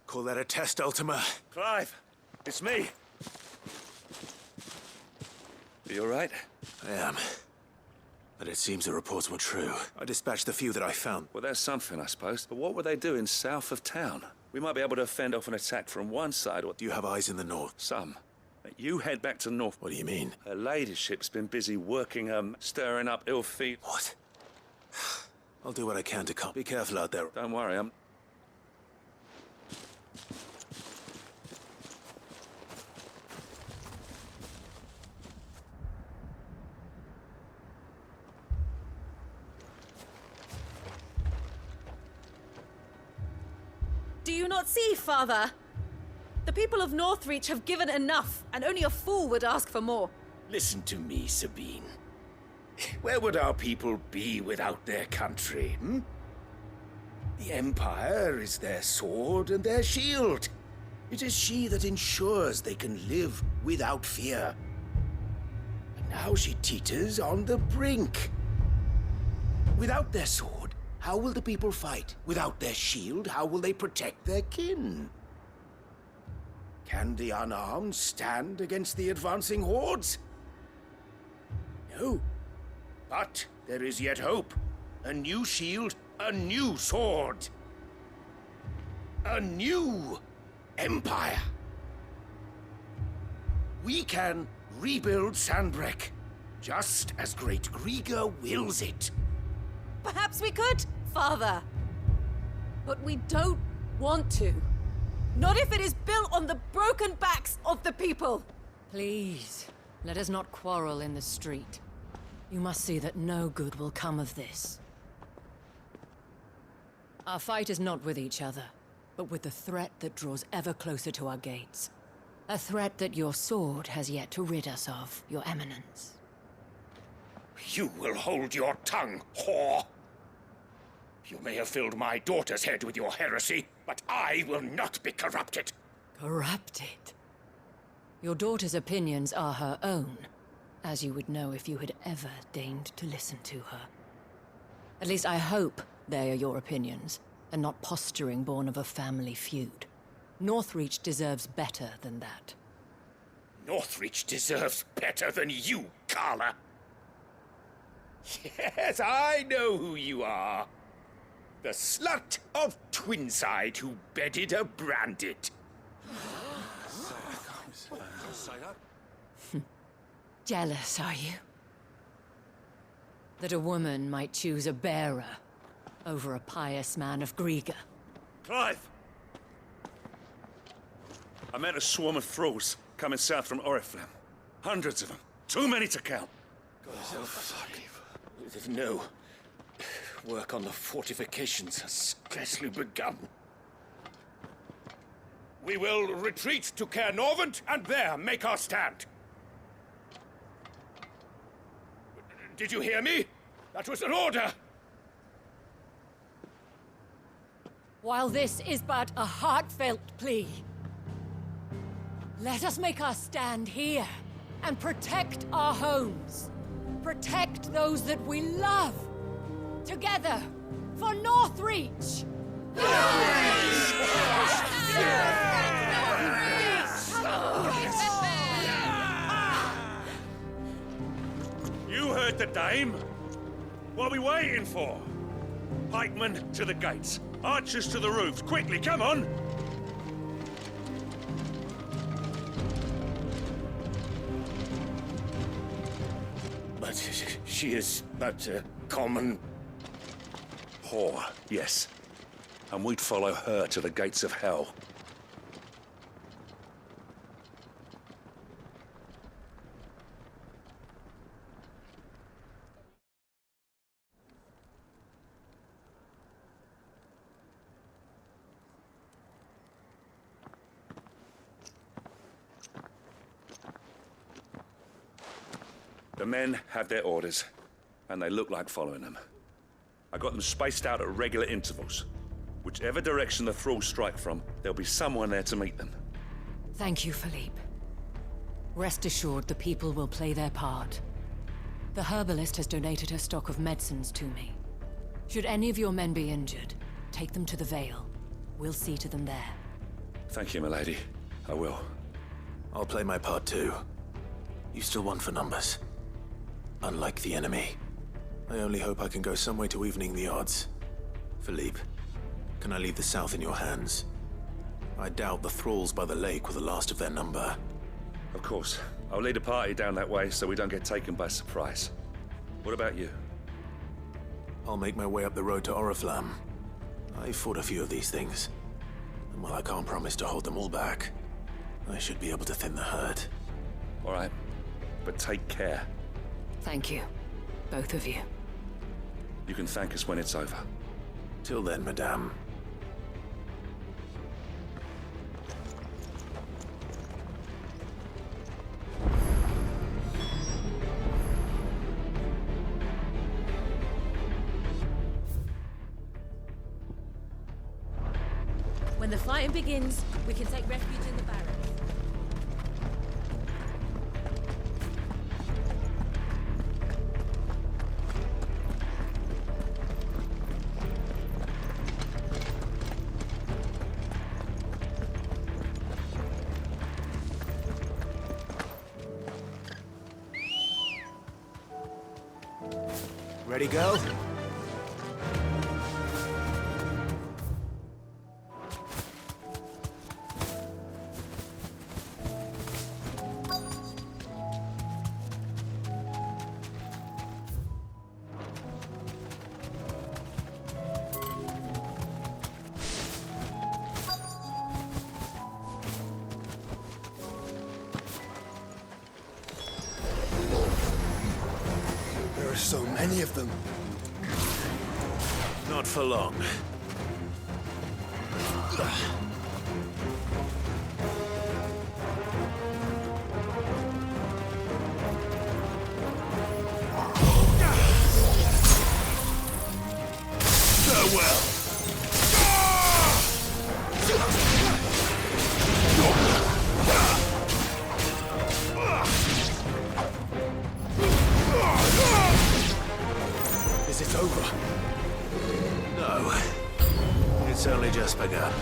Call that a test, Ultima? Clive, it's me. Are you all right? I am. But it seems the reports were true. I dispatched the few that I found. Well, that's something, I suppose. But what were they doing south of town? We might be able to fend off an attack from one side, or... Do you have eyes in the north? Some. You head back to the north. What do you mean? Her ladyship's been busy working, stirring up ill feet. What? I'll do what I can to calm. Be careful out there. Don't worry, I'm... Do you not see, Father? The people of Northreach have given enough, and only a fool would ask for more. Listen to me, Sabine. Where would our people be without their country, hmm? The Empire is their sword and their shield. It is she that ensures they can live without fear. And now she teeters on the brink. Without their sword, how will the people fight? Without their shield, how will they protect their kin? Can the unarmed stand against the advancing hordes? No. But there is yet hope. A new shield, a new sword. A new empire. We can rebuild Sandbreck, just as Great Grieger wills it. Perhaps we could, Father. But we don't want to. Not if it is built on the broken backs of the people. Please, let us not quarrel in the street. You must see that no good will come of this. Our fight is not with each other, but with the threat that draws ever closer to our gates. A threat that your sword has yet to rid us of, Your Eminence. You will hold your tongue, whore! You may have filled my daughter's head with your heresy, but I will not be corrupted. Corrupted? Your daughter's opinions are her own, as you would know if you had ever deigned to listen to her. At least I hope They are your opinions, and not posturing born of a family feud. Northreach deserves better than that. Northreach deserves better than you, Carla. Yes, I know who you are. The slut of Twinside who bedded a Branded. Jealous, are you? That a woman might choose a bearer over a pious man of Griega. Clive! I met a swarm of thralls coming south from Oriflamme. Hundreds of them. Too many to count. No. Work on the fortifications has scarcely begun. We will retreat to Caer Norvent and there make our stand. Did you hear me? That was an order! While this is but a heartfelt plea, let us make our stand here and protect our homes. Protect those that we love. Together, for Northreach! You heard the dame. What are we waiting for? Pikemen to the gates. Archers to the roofs. Quickly, come on! But she is but a common... whore, yes. And we'd follow her to the gates of hell. The men have their orders, and they look like following them. I got them spaced out at regular intervals. Whichever direction the thralls strike from, there'll be someone there to meet them. Thank you, Philippe. Rest assured the people will play their part. The herbalist has donated her stock of medicines to me. Should any of your men be injured, take them to the Vale. We'll see to them there. Thank you, milady. I will. I'll play my part too. You still want for numbers. Unlike the enemy. I only hope I can go some way to evening the odds. Philippe, can I leave the south in your hands? I doubt the thralls by the lake were the last of their number. Of course. I'll lead a party down that way so we don't get taken by surprise. What about you? I'll make my way up the road to Oriflamme. I fought a few of these things. And while I can't promise to hold them all back, I should be able to thin the herd. All right. But take care. Thank you. Both of you. You can thank us when it's over. Till then, madame. When the fighting begins, we can take refuge in the barracks. Ready, go? There are so many of them. Not for long. Farewell! Is it over? No. It's only just begun.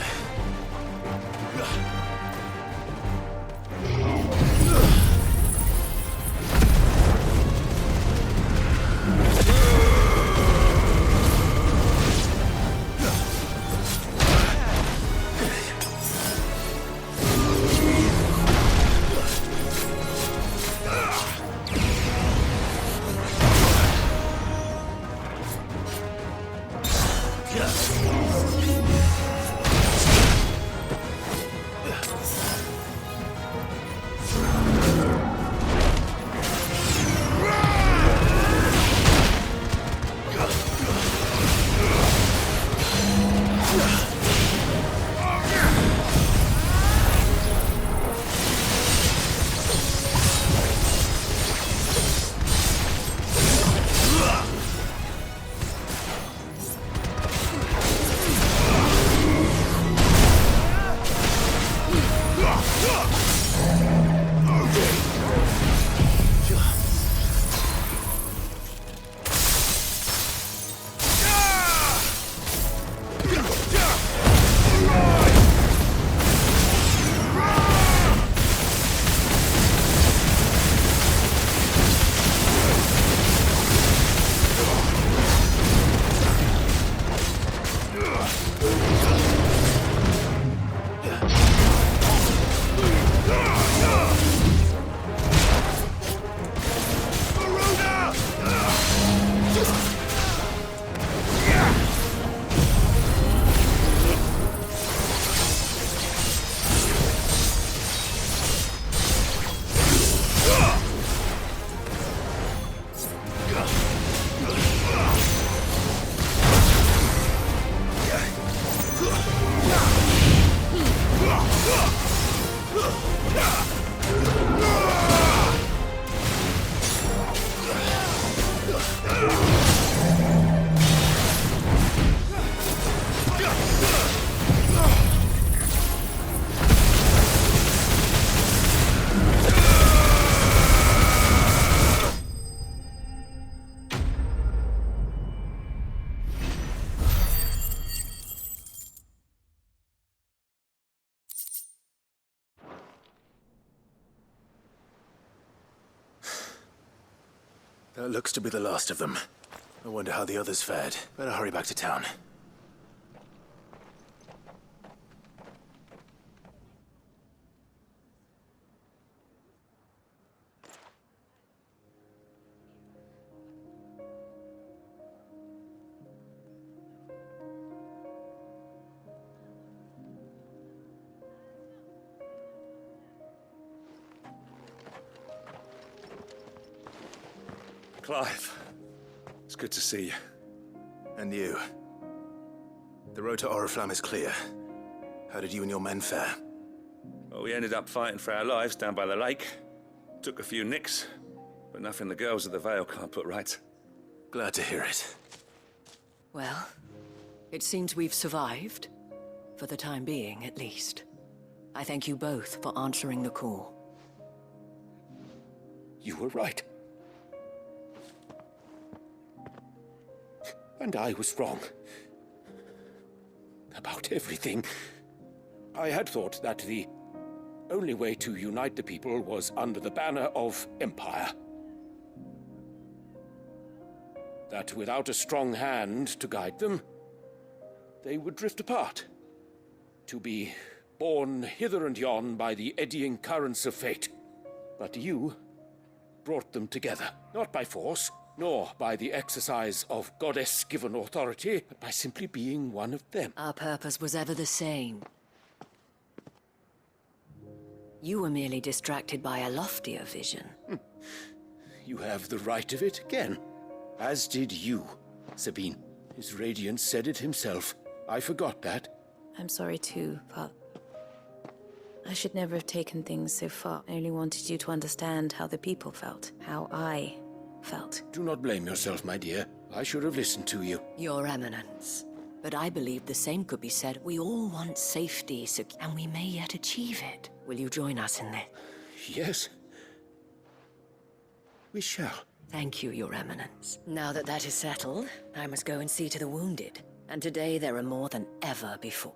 That looks to be the last of them. I wonder how the others fared. Better hurry back to town. Clive, it's good to see you. And you. The road to Oriflamme is clear. How did you and your men fare? Well, we ended up fighting for our lives down by the lake. Took a few nicks, but nothing the girls at the Vale can't put right. Glad to hear it. Well, it seems we've survived. For the time being, at least. I thank you both for answering the call. You were right. And I was wrong. About everything. I had thought that the only way to unite the people was under the banner of Empire. That without a strong hand to guide them, they would drift apart. To be borne hither and yon by the eddying currents of fate. But you brought them together, not by force, nor by the exercise of goddess-given authority, but by simply being one of them. Our purpose was ever the same. You were merely distracted by a loftier vision. You have the right of it again. As did you, Sabine. His radiance said it himself. I forgot that. I'm sorry too, but I should never have taken things so far. I only wanted you to understand how the people felt, how I felt. Do not blame yourself, my dear. I should have listened to you. Your Eminence. But I believe the same could be said. We all want safety, and we may yet achieve it. Will you join us in this? Yes. We shall. Thank you, Your Eminence. Now that that is settled, I must go and see to the wounded. And today there are more than ever before.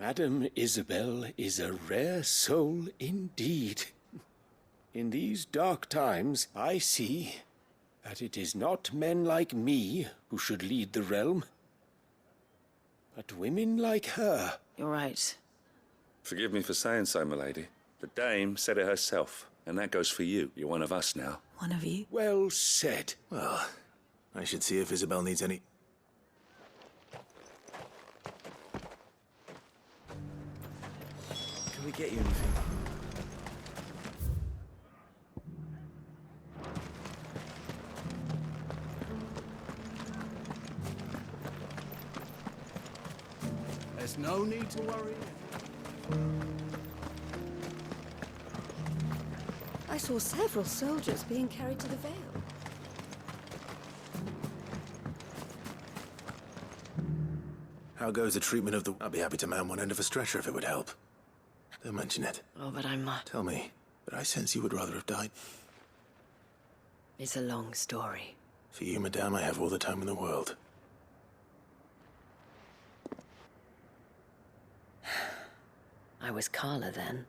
Madam Isabel is a rare soul indeed. In these dark times, I see that it is not men like me who should lead the realm, but women like her. You're right. Forgive me for saying so, milady. The dame said it herself, and that goes for you. You're one of us now. One of you? Well said. Well, I should see if Isabel needs any... Can we get you anything? There's no need to worry. I saw several soldiers being carried to the Vale. How goes the treatment of the... I'd be happy to man one end of a stretcher if it would help. Don't mention it. Oh, but I'm not. Tell me, but I sense you would rather have died. It's a long story. For you, madame, I have all the time in the world. I was Carla then.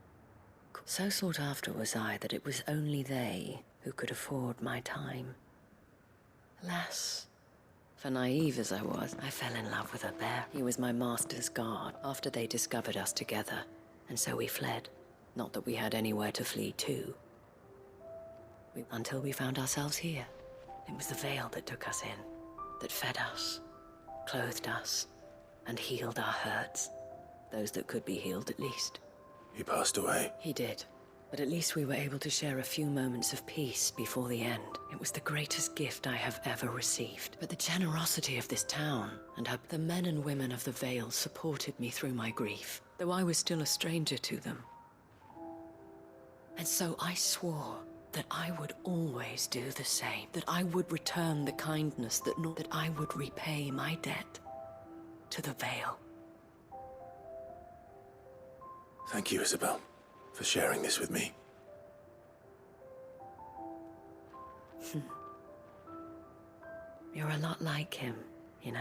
So sought after was I that it was only they who could afford my time. Alas, for naive as I was, I fell in love with a bear. He was my master's guard after they discovered us together, and so we fled. Not that we had anywhere to flee to. Until we found ourselves here. It was the Vale that took us in, that fed us, clothed us, and healed our hurts. Those that could be healed, at least. He passed away. He did. But at least we were able to share a few moments of peace before the end. It was the greatest gift I have ever received. But the generosity of this town and the men and women of the Vale supported me through my grief, though I was still a stranger to them. And so I swore that I would always do the same, that I would return the kindness, that I would repay my debt to the Vale. Thank you, Isabel, for sharing this with me. You're a lot like him, you know.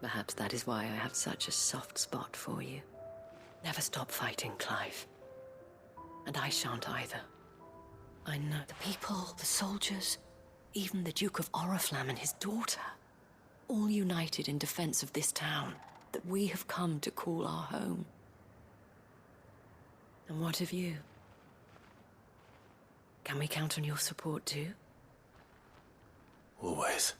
Perhaps that is why I have such a soft spot for you. Never stop fighting, Clive. And I shan't either. I know the people, the soldiers, even the Duke of Oriflamme and his daughter, all united in defense of this town that we have come to call our home. And what of you? Can we count on your support too? Always.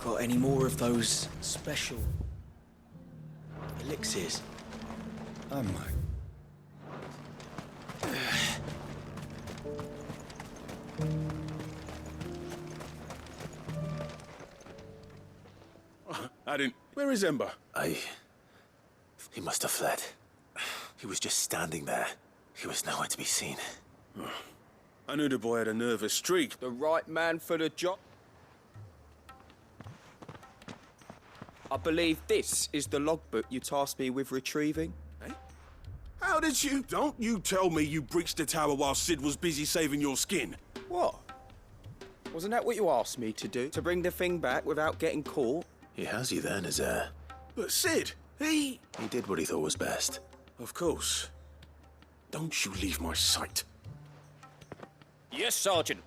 Got any more of those special elixirs? I might. I didn't... Where is Ember? He must have fled. He was just standing there. He was nowhere to be seen. I knew the boy had a nervous streak. The right man for the job. I believe this is the logbook you tasked me with retrieving. Eh? How did you... Don't you tell me you breached the tower while Sid was busy saving your skin. What? Wasn't that what you asked me to do? To bring the thing back without getting caught? He has you then, his heir. But Sid, he did what he thought was best. Of course. Don't you leave my sight. Yes, Sergeant.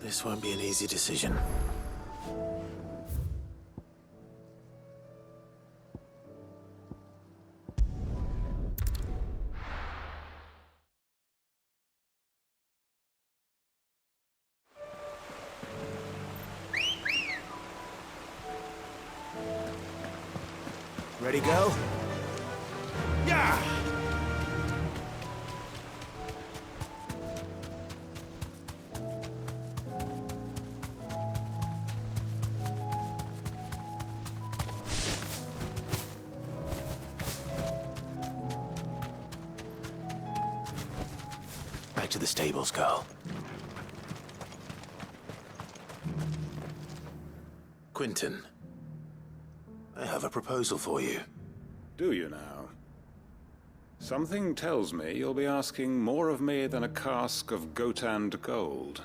This won't be an easy decision. Ready, go? Yeah! Back to the stables, girl. Quentin, I have a proposal for you. Do you now? Something tells me you'll be asking more of me than a cask of Gotand gold.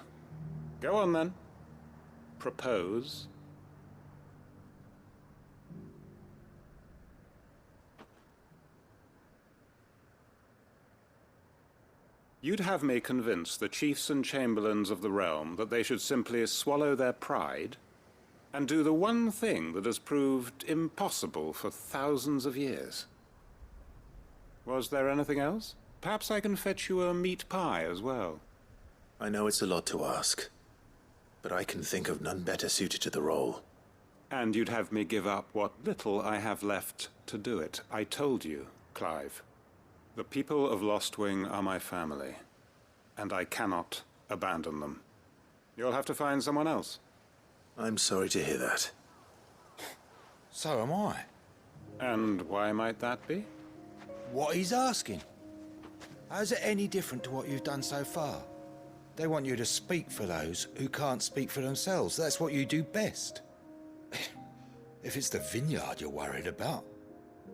Go on, then. Propose. You'd have me convince the chiefs and chamberlains of the realm that they should simply swallow their pride and do the one thing that has proved impossible for thousands of years. Was there anything else? Perhaps I can fetch you a meat pie as well. I know it's a lot to ask, but I can think of none better suited to the role. And you'd have me give up what little I have left to do it. I told you, Clive. The people of Lostwing are my family, and I cannot abandon them. You'll have to find someone else. I'm sorry to hear that. So am I. And why might that be? What he's asking. How's it any different to what you've done so far? They want you to speak for those who can't speak for themselves. That's what you do best. If it's the vineyard you're worried about,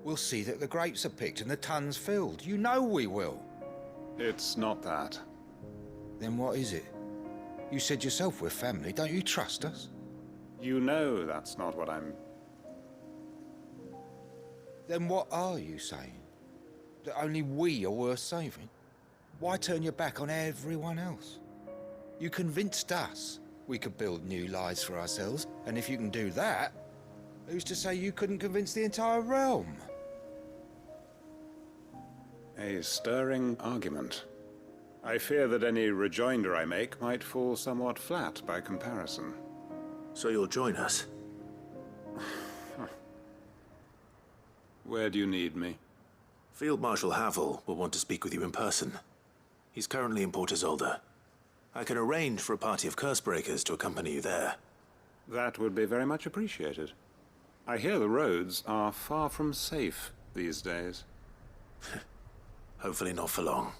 we'll see that the grapes are picked and the tons filled. You know we will. It's not that. Then what is it? You said yourself we're family. Don't you trust us? You know that's not what I'm... Then what are you saying? That only we are worth saving? Why turn your back on everyone else? You convinced us we could build new lives for ourselves, and if you can do that, who's to say you couldn't convince the entire realm? A stirring argument. I fear that any rejoinder I make might fall somewhat flat by comparison. So you'll join us? Where do you need me? Field Marshal Havel will want to speak with you in person. He's currently in Port Isolde. I can arrange for a party of Cursebreakers to accompany you there. That would be very much appreciated. I hear the roads are far from safe these days. Hopefully not for long.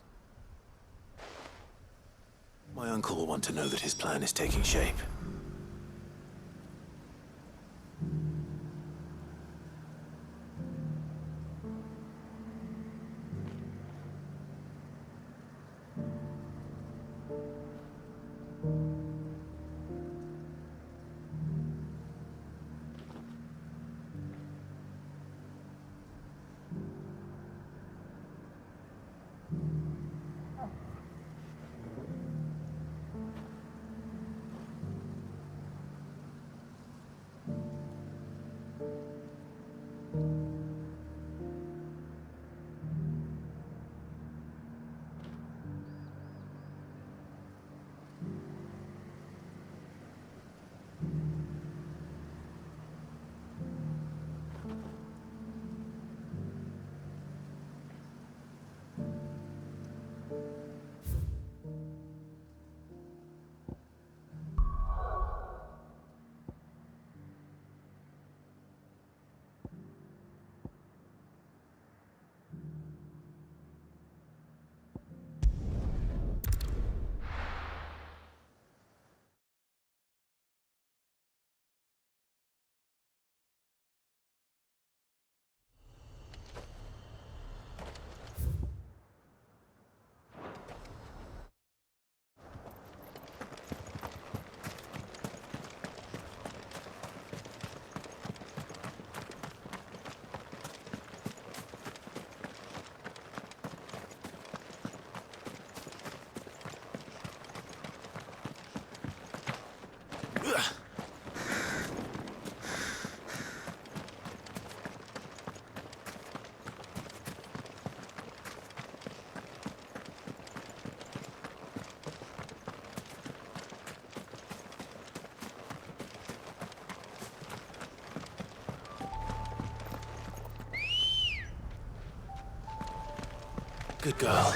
My uncle will want to know that his plan is taking shape. Good girl.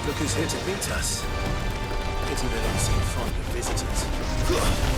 Look who's here to meet us. Pity they don't seem fond of visitors.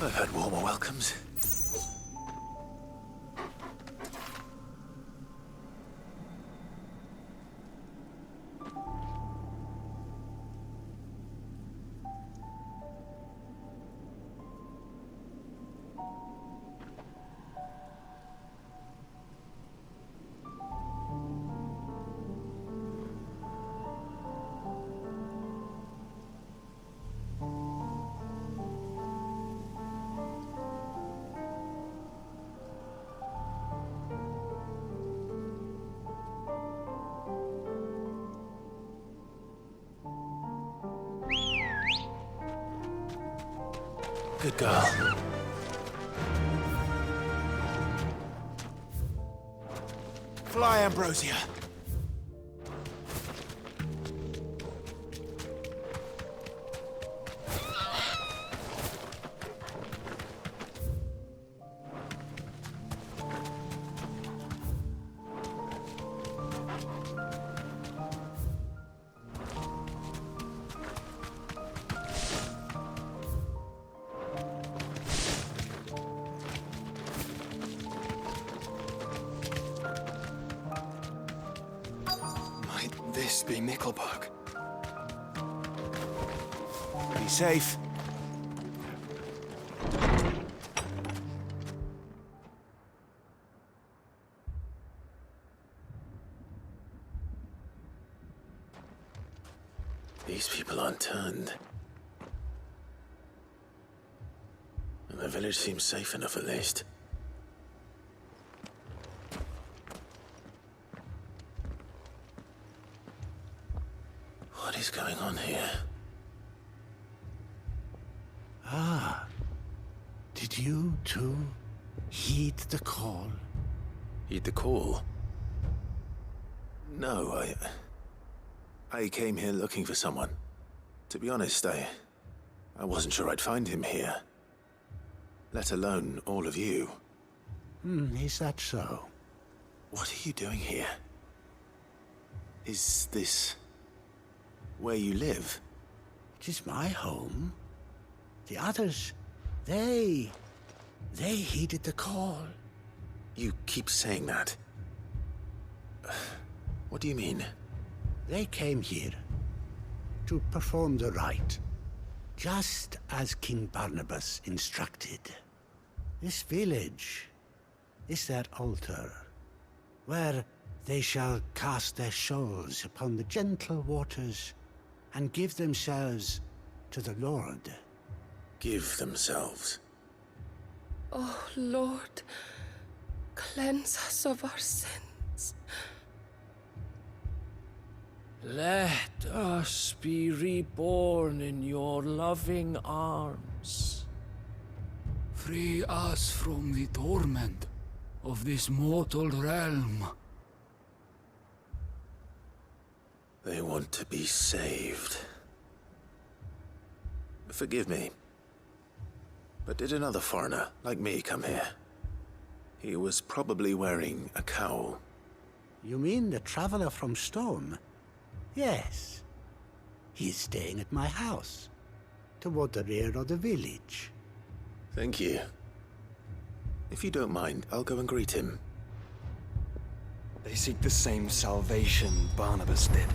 I've had warmer welcomes. Good girl. Fly, Ambrosia. This be Nickelberg. Be safe. These people aren't turned. And the village seems safe enough at least. What is going on here? Ah. Did you, too, heed the call? Heed the call? No, I came here looking for someone. To be honest, I wasn't sure I'd find him here. Let alone all of you. Is that so? What are you doing here? Is this where you live? It is my home. The others, they heeded the call. You keep saying that. What do you mean? They came here to perform the rite, just as King Barnabas instructed. This village is their altar, where they shall cast their souls upon the gentle waters and give themselves to the Lord. Give themselves? Oh, Lord, cleanse us of our sins. Let us be reborn in your loving arms. Free us from the torment of this mortal realm. They want to be saved. Forgive me, but did another foreigner like me come here? He was probably wearing a cowl. You mean the traveler from Stone? Yes. He is staying at my house, toward the rear of the village. Thank you. If you don't mind, I'll go and greet him. They seek the same salvation Barnabas did.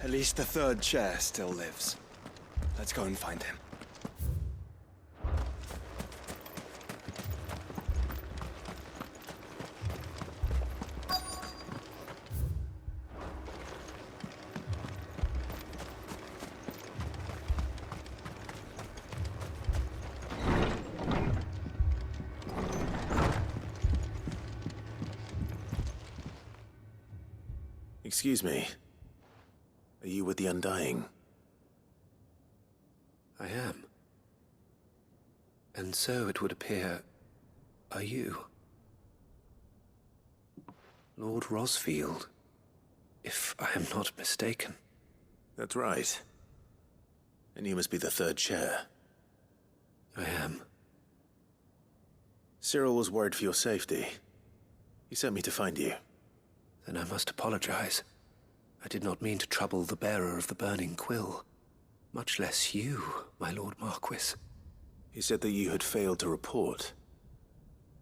At least the third chair still lives. Let's go and find him. Excuse me. Are you with the Undying? I am. And so it would appear, are you? Lord Rosfield, if I am not mistaken. That's right. And you must be the third chair. I am. Cyril was worried for your safety. He sent me to find you. Then I must apologize. I did not mean to trouble the bearer of the burning quill. Much less you, my Lord Marquis. He said that you had failed to report.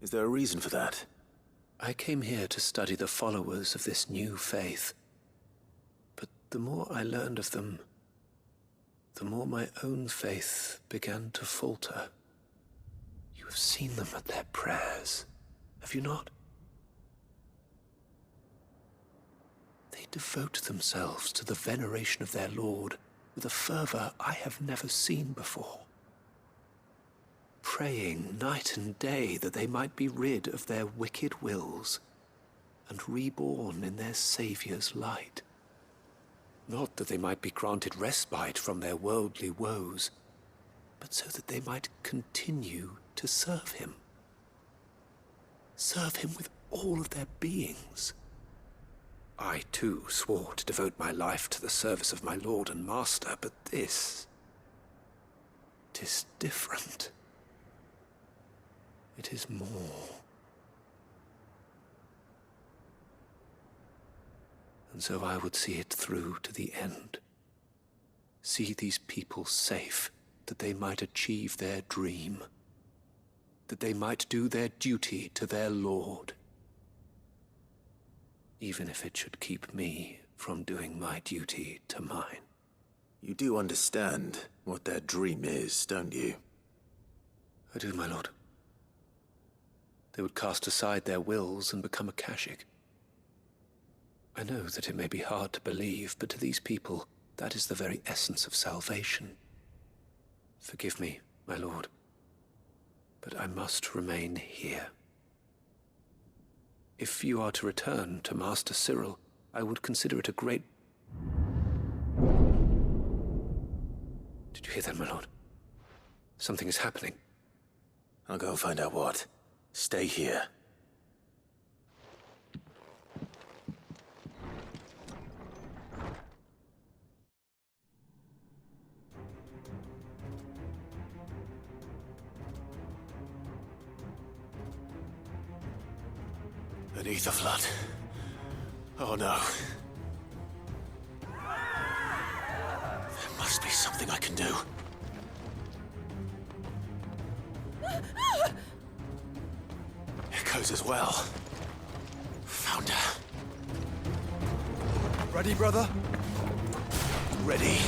Is there a reason for that? I came here to study the followers of this new faith. But the more I learned of them, the more my own faith began to falter. You have seen them at their prayers, have you not? They devote themselves to the veneration of their Lord with a fervor I have never seen before. Praying night and day that they might be rid of their wicked wills and reborn in their Saviour's light. Not that they might be granted respite from their worldly woes, but so that they might continue to serve him. Serve him with all of their beings. I, too, swore to devote my life to the service of my Lord and Master, but this... 'tis different. It is more. And so I would see it through to the end. See these people safe, that they might achieve their dream. That they might do their duty to their Lord. Even if it should keep me from doing my duty to mine. You do understand what their dream is, don't you? I do, my lord. They would cast aside their wills and become Akashic. I know that it may be hard to believe, but to these people, that is the very essence of salvation. Forgive me, my lord, but I must remain here. If you are to return to Master Cyril, I would consider it a great... Did you hear that, my lord? Something is happening. I'll go and find out what. Stay here. Beneath the flood. Oh no. There must be something I can do. Echoes as well. Found her. Ready, brother? Ready.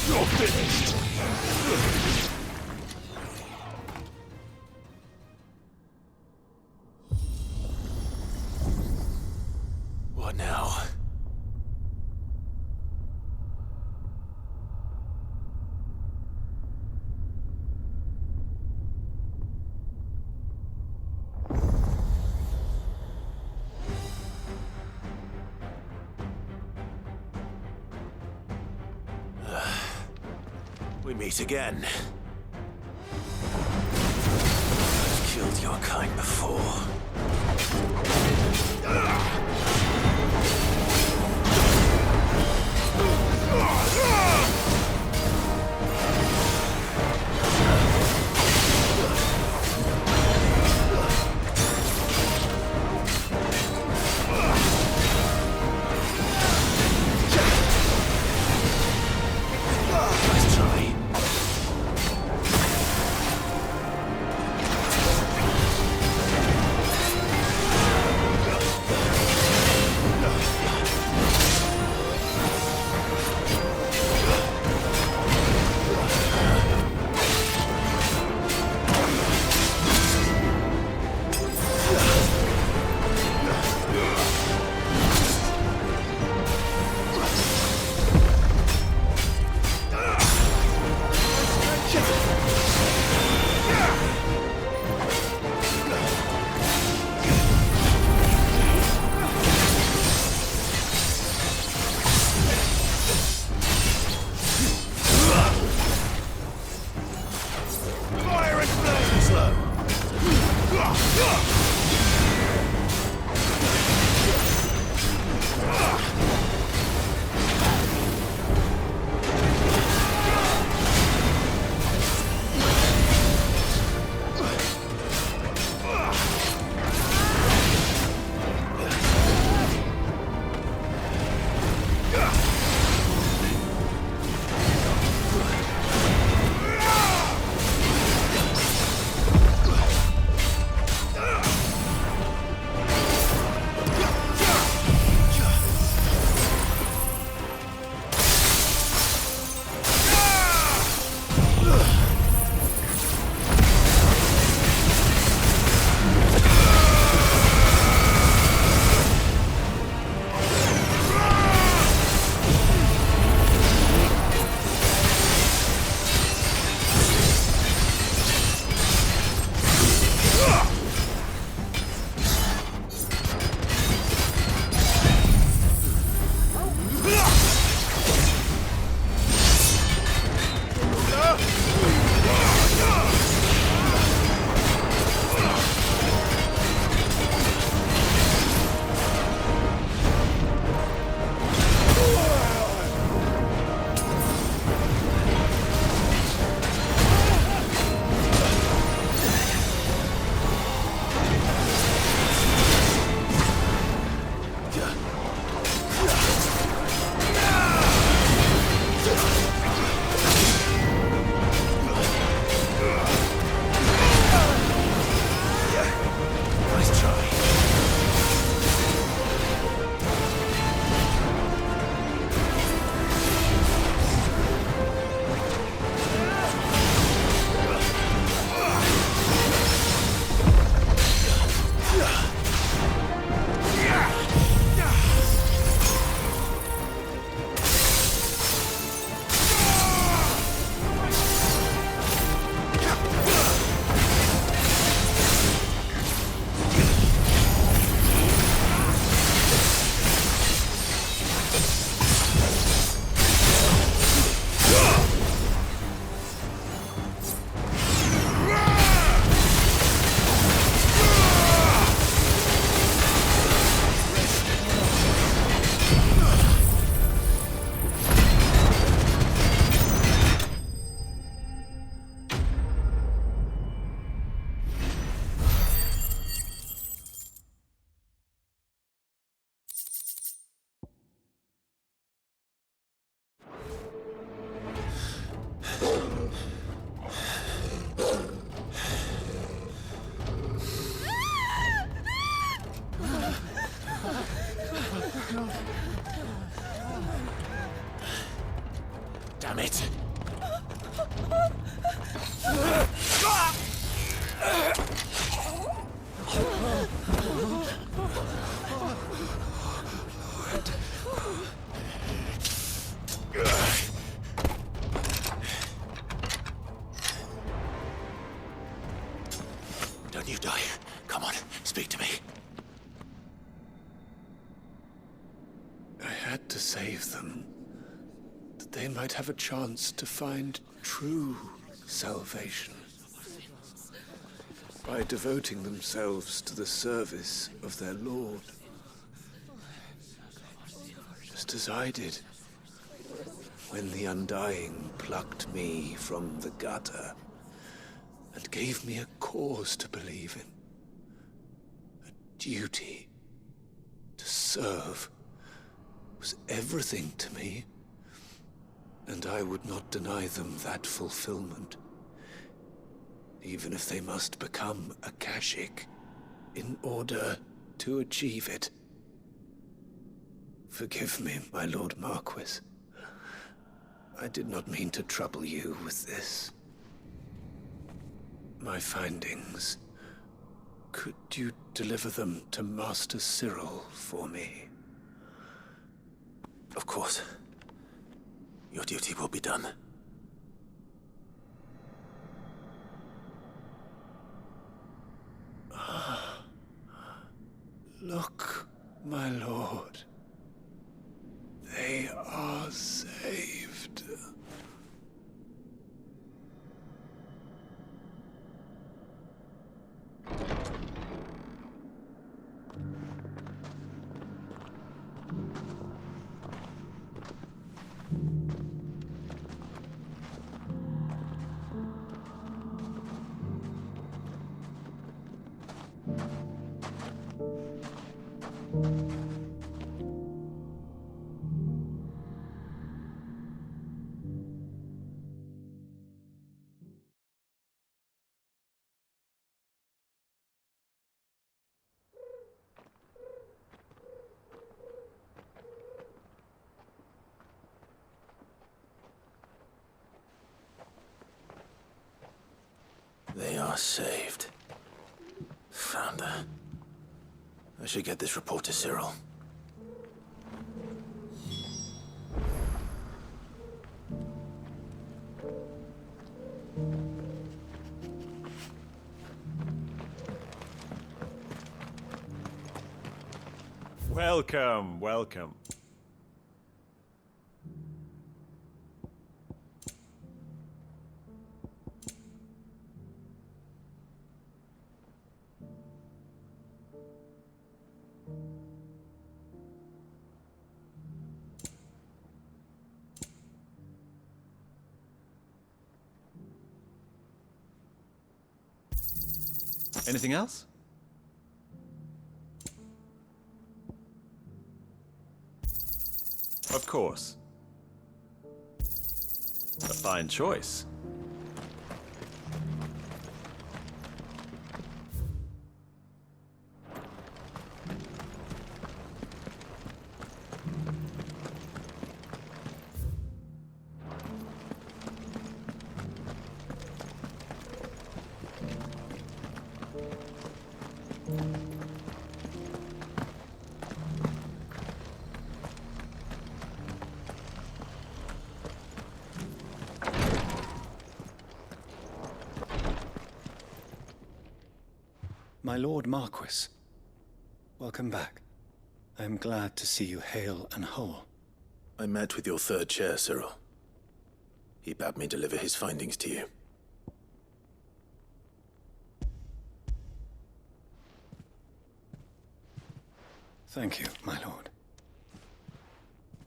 You're finished! What now? We meet again. I've killed your kind before. When you die, come on, speak to me. I had to save them, that they might have a chance to find true salvation. By devoting themselves to the service of their Lord. Just as I did, when the Undying plucked me from the gutter and gave me a cause to believe in. A duty to serve was everything to me, and I would not deny them that fulfillment, even if they must become a Kashik in order to achieve it. Forgive me, my Lord Marquis. I did not mean to trouble you with this. My findings. Could you deliver them to Master Cyril for me? Of course. Your duty will be done. Look, my lord. They are saved. They are saved. Founder. I should get this report to Cyril. Welcome, welcome. Anything else? Of course. A fine choice. My Lord Marquis, welcome back. I am glad to see you hale and whole. I met with your third chair, Cyril. He bade me deliver his findings to you. Thank you, my lord.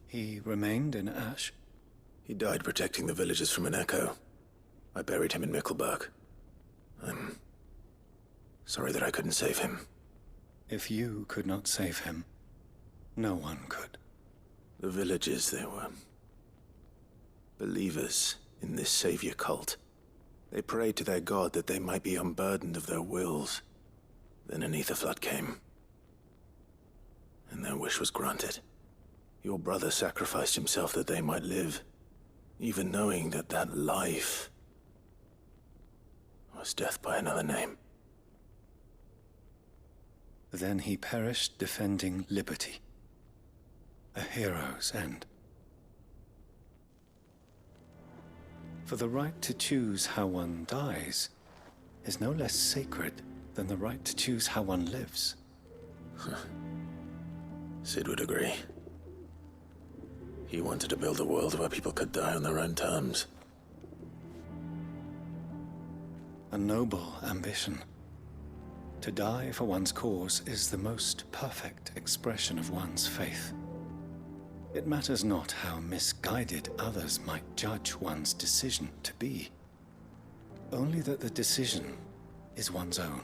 He remained in Ash? He died protecting the villagers from an echo. I buried him in Mickelberg. I'm sorry that I couldn't save him. If you could not save him, no one could. The villagers, they were believers in this savior cult. They prayed to their god that they might be unburdened of their wills. Then an ether flood came, and their wish was granted. Your brother sacrificed himself that they might live, even knowing that that life was death by another name. Then he perished defending liberty. A hero's end. For the right to choose how one dies is no less sacred than the right to choose how one lives. Sid would agree. He wanted to build a world where people could die on their own terms. A noble ambition. To die for one's cause is the most perfect expression of one's faith. It matters not how misguided others might judge one's decision to be. Only that the decision is one's own.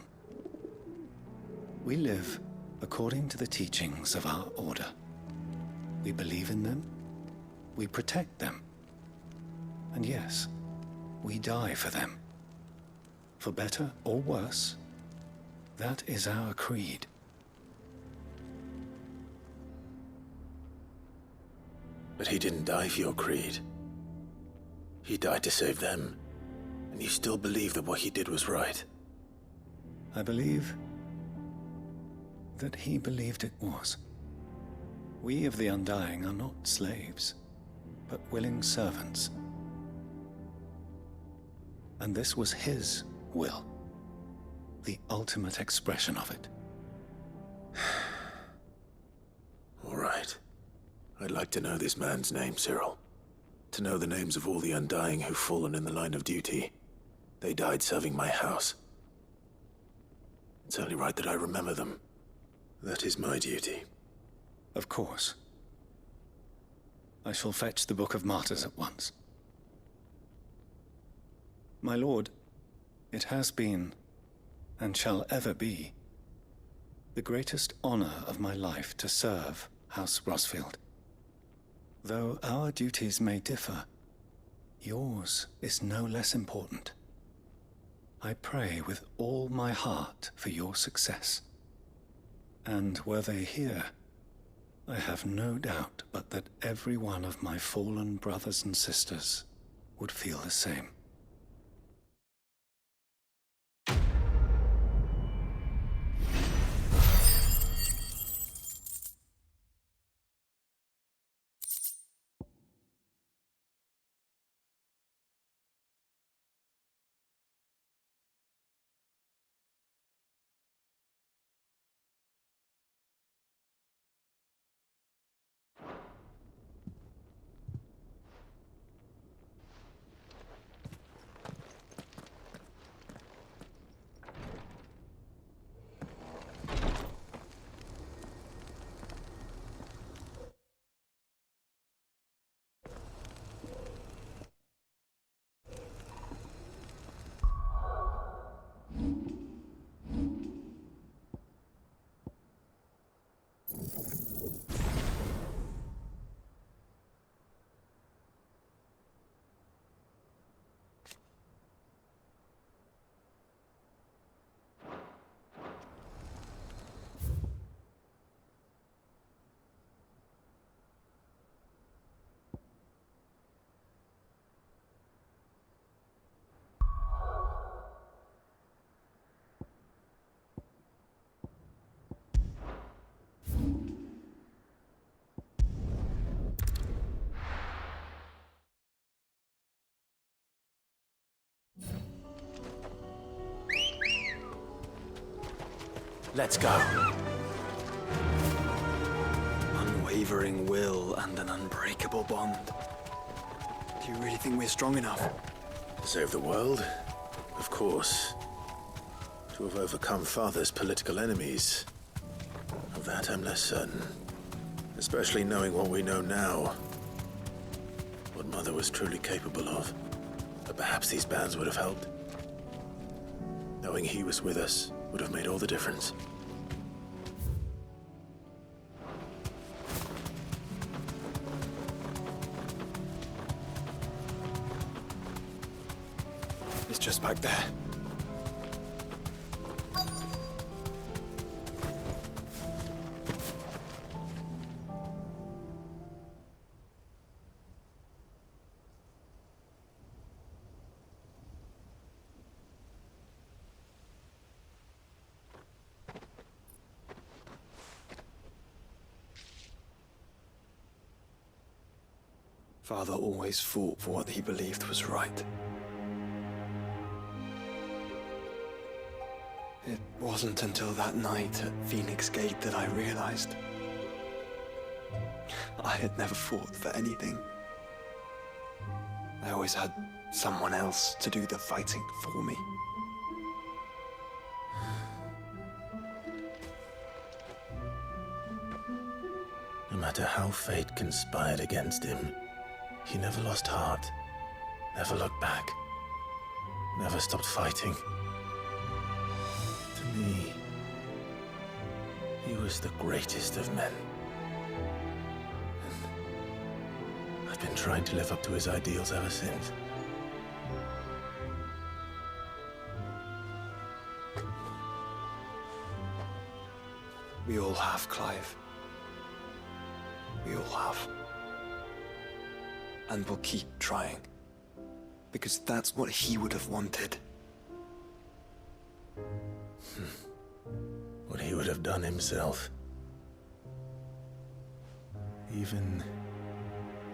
We live according to the teachings of our order. We believe in them, we protect them, and yes, we die for them. For better or worse, that is our creed. But he didn't die for your creed. He died to save them. And you still believe that what he did was right? I believe that he believed it was. We of the Undying are not slaves, but willing servants. And this was his will, the ultimate expression of it. All right. I'd like to know this man's name, Cyril. To know the names of all the Undying who've fallen in the line of duty. They died serving my house. It's only right that I remember them. That is my duty. Of course. I shall fetch the Book of Martyrs at once. My lord, it has been, and shall ever be, the greatest honor of my life to serve House Rosfield. Though our duties may differ, yours is no less important. I pray with all my heart for your success. And were they here, I have no doubt but that every one of my fallen brothers and sisters would feel the same. Let's go. Unwavering will and an unbreakable bond. Do you really think we're strong enough? To save the world? Of course. To have overcome Father's political enemies? Of that I'm less certain. Especially knowing what we know now. What Mother was truly capable of. But perhaps these bands would have helped. Knowing he was with us would have made all the difference. It's just back there. Father always fought for what he believed was right. It wasn't until that night at Phoenix Gate that I realized I had never fought for anything. I always had someone else to do the fighting for me. No matter how fate conspired against him, he never lost heart, never looked back, never stopped fighting. To me, he was the greatest of men. And I've been trying to live up to his ideals ever since. We all have, Clive. We all have. And we'll keep trying. Because that's what he would have wanted. What he would have done himself. Even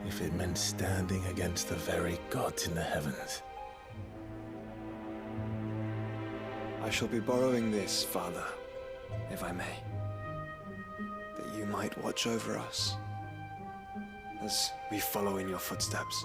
if it meant standing against the very gods in the heavens. I shall be borrowing this, Father, if I may. That you might watch over us as we follow in your footsteps.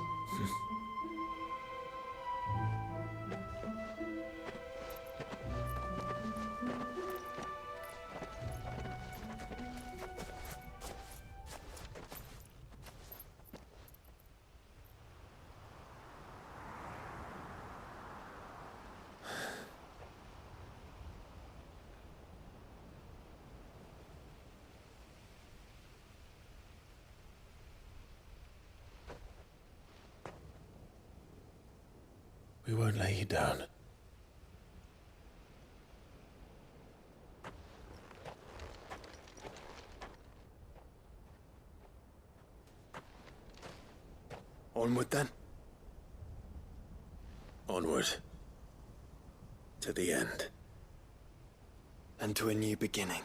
We won't lay you down. Onward then. Onward. To the end. And to a new beginning.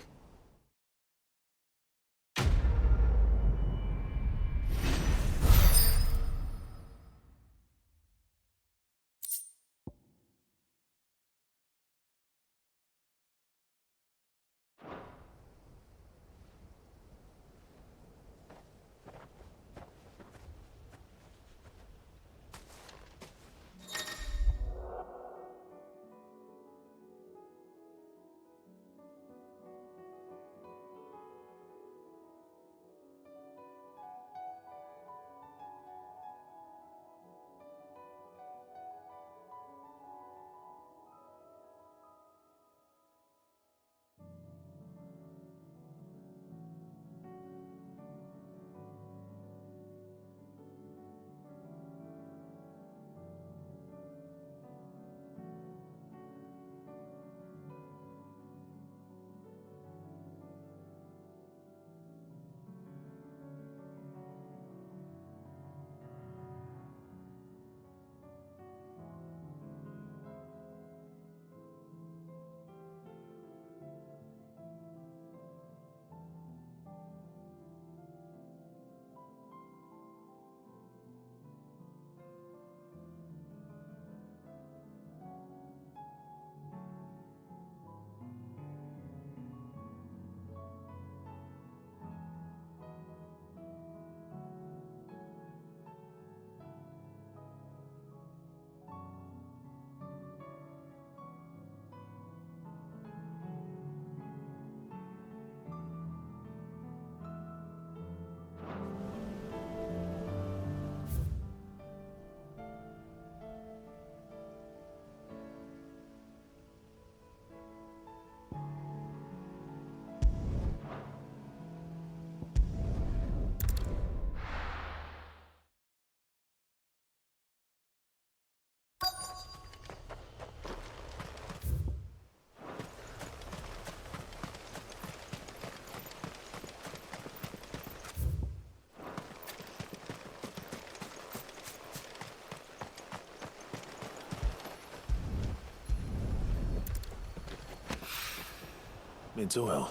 It's oil.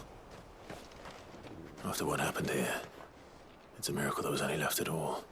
After what happened here, it's a miracle there was any left at all.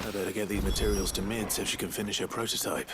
I better get these materials to Mid so she can finish her prototype.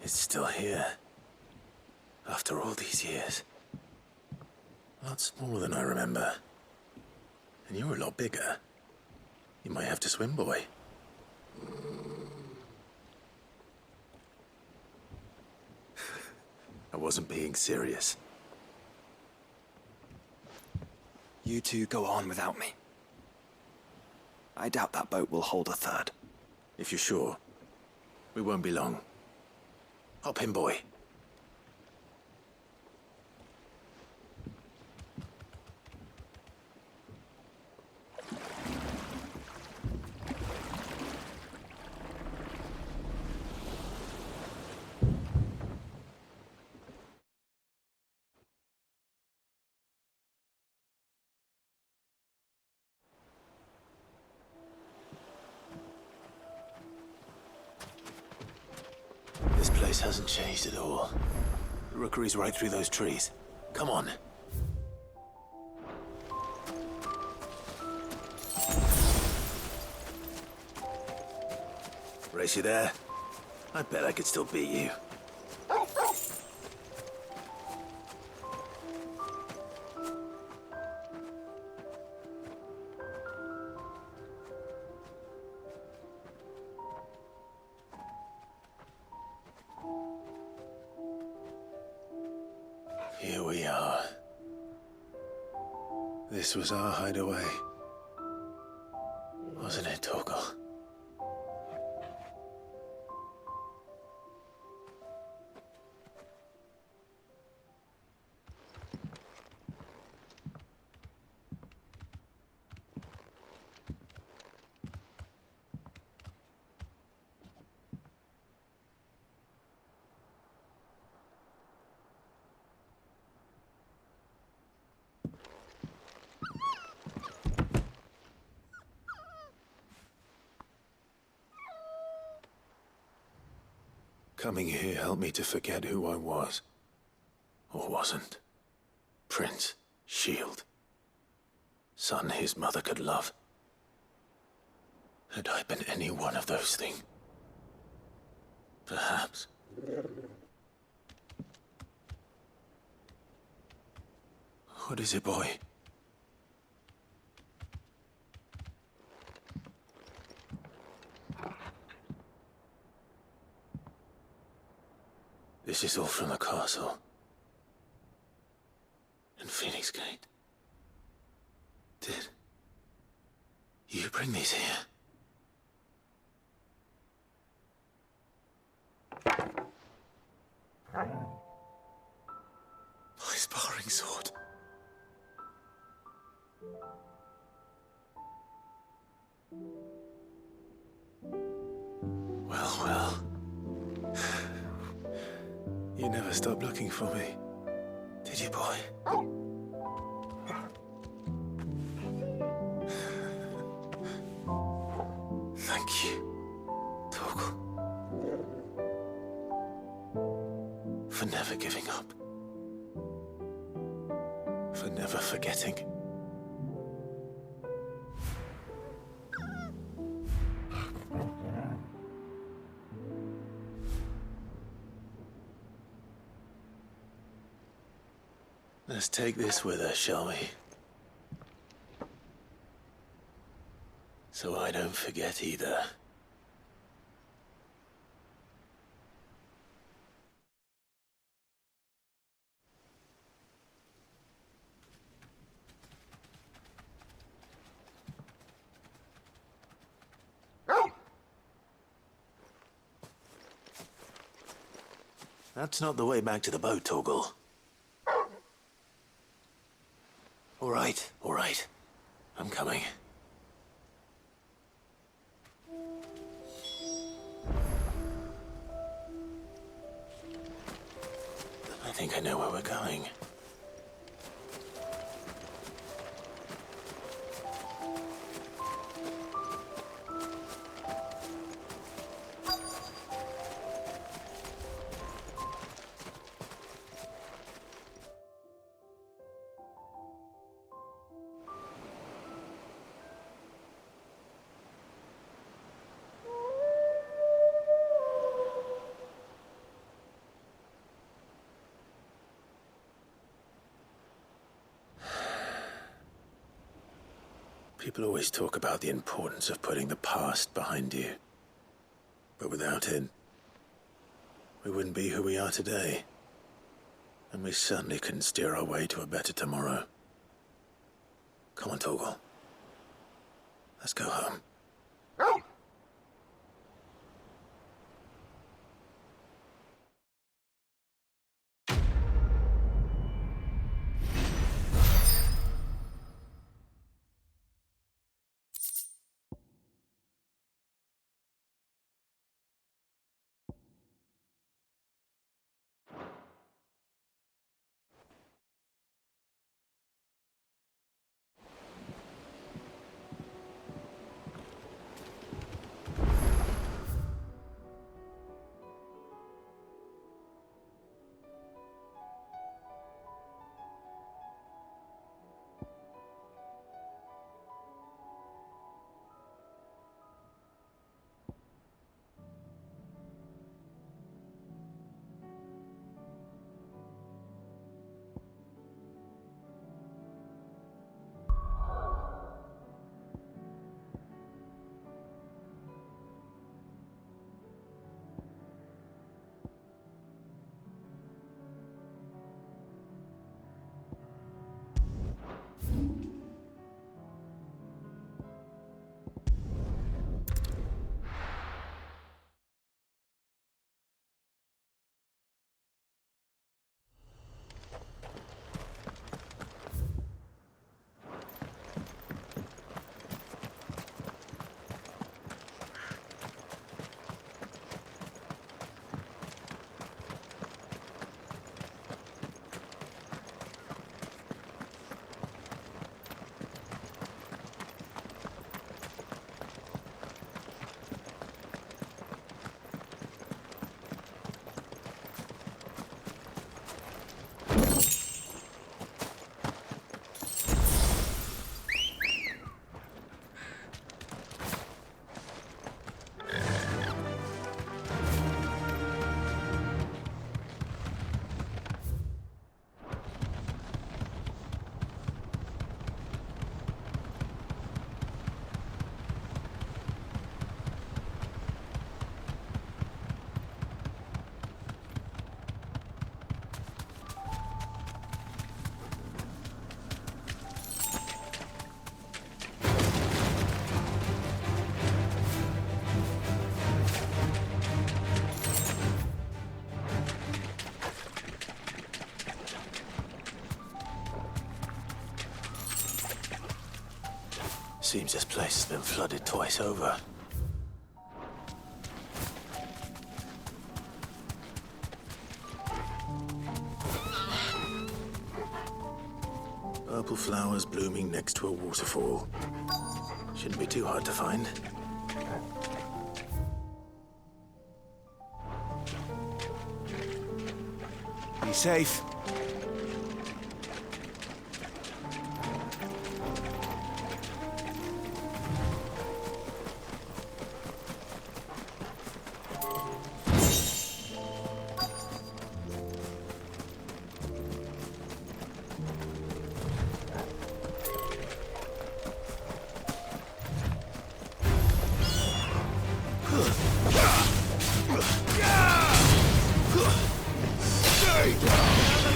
It's still here. After all these years. A lot smaller than I remember. And you're a lot bigger. You might have to swim, boy. I wasn't being serious. You two go on without me. I doubt that boat will hold a third. If you're sure, we won't be long. Hop in, boy. This place hasn't changed at all. The rookery's right through those trees. Come on. Race you there? I bet I could still beat you. Here we are. This was our hideaway. Wasn't it, Torgal? Coming here helped me to forget who I was. Or wasn't. Prince, shield. Son his mother could love. Had I been any one of those things? Perhaps. What is it, boy? This is all from the castle. And Phoenix Gate. Did you bring these here? My sparring sword. Well, well. You never stopped looking for me, did you, boy? Thank you, Torgal. For never giving up. For never forgetting. Let's take this with us, shall we? So I don't forget either. That's not the way back to the boat, Torgal. All right, all right. I'm coming. I think I know where we're going. People always talk about the importance of putting the past behind you. But without it, we wouldn't be who we are today. And we certainly couldn't steer our way to a better tomorrow. Come on, Torgal. Let's go home. Seems this place has been flooded twice over. Purple flowers blooming next to a waterfall. Shouldn't be too hard to find. Be safe. Stay down!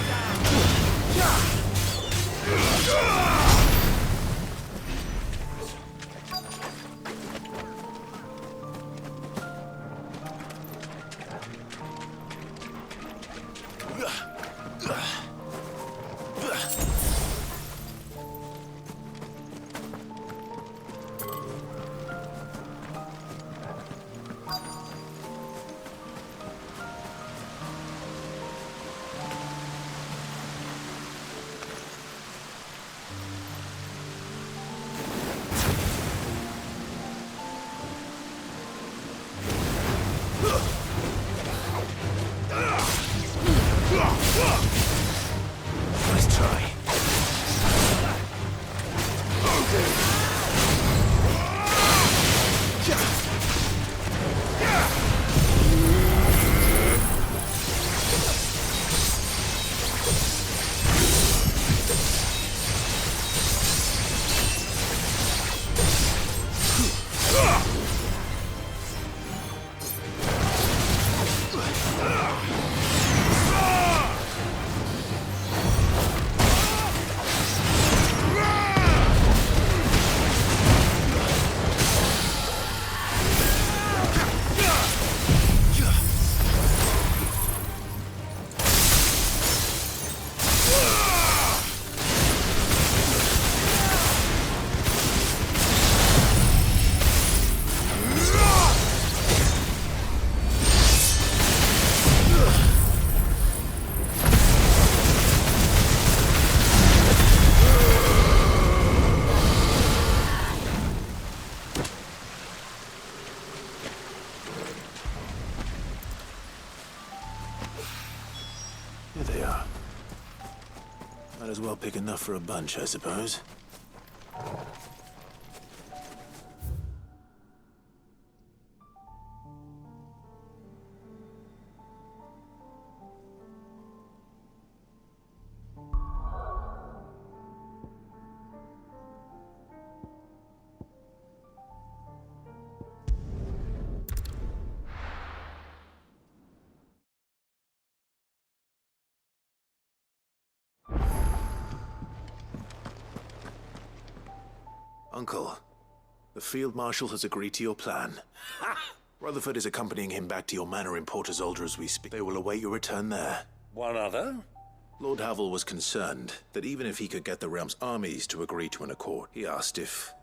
Big enough for a bunch, I suppose. Uncle, the Field Marshal has agreed to your plan. Rutherford is accompanying him back to your manor in Port Isolde as we speak. They will await your return there. One other? Lord Havel was concerned that even if he could get the realm's armies to agree to an accord, he asked if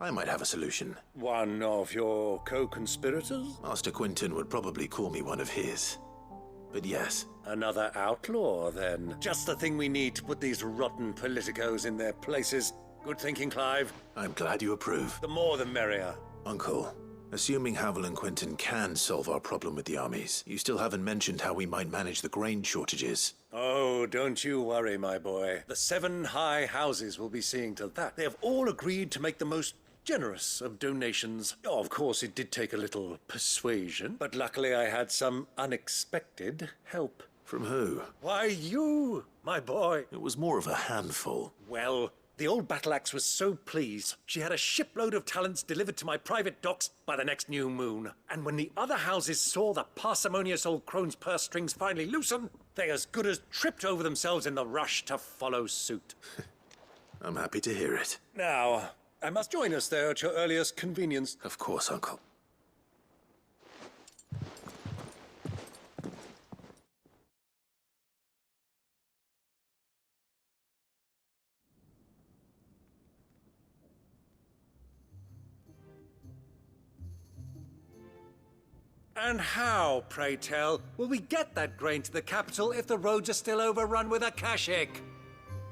I might have a solution. One of your co-conspirators? Master Quinton would probably call me one of his. But yes. Another outlaw, then. Just the thing we need to put these rotten politicos in their places. Good thinking, Clive. I'm glad you approve. The more the merrier. Uncle, assuming Havel and Quinton can solve our problem with the armies, you still haven't mentioned how we might manage the grain shortages. Oh, don't you worry, my boy. The 7 high houses will be seeing to that. They have all agreed to make the most generous of donations. Oh, of course, it did take a little persuasion, but luckily I had some unexpected help. From who? Why, you, my boy. It was more of a handful. Well, the old battle axe was so pleased, she had a shipload of talents delivered to my private docks by the next new moon. And when the other houses saw the parsimonious old crone's purse strings finally loosen, they as good as tripped over themselves in the rush to follow suit. I'm happy to hear it. Now, I must join us there at your earliest convenience. Of course, Uncle. And how, pray tell, will we get that grain to the capital if the roads are still overrun with Akashic?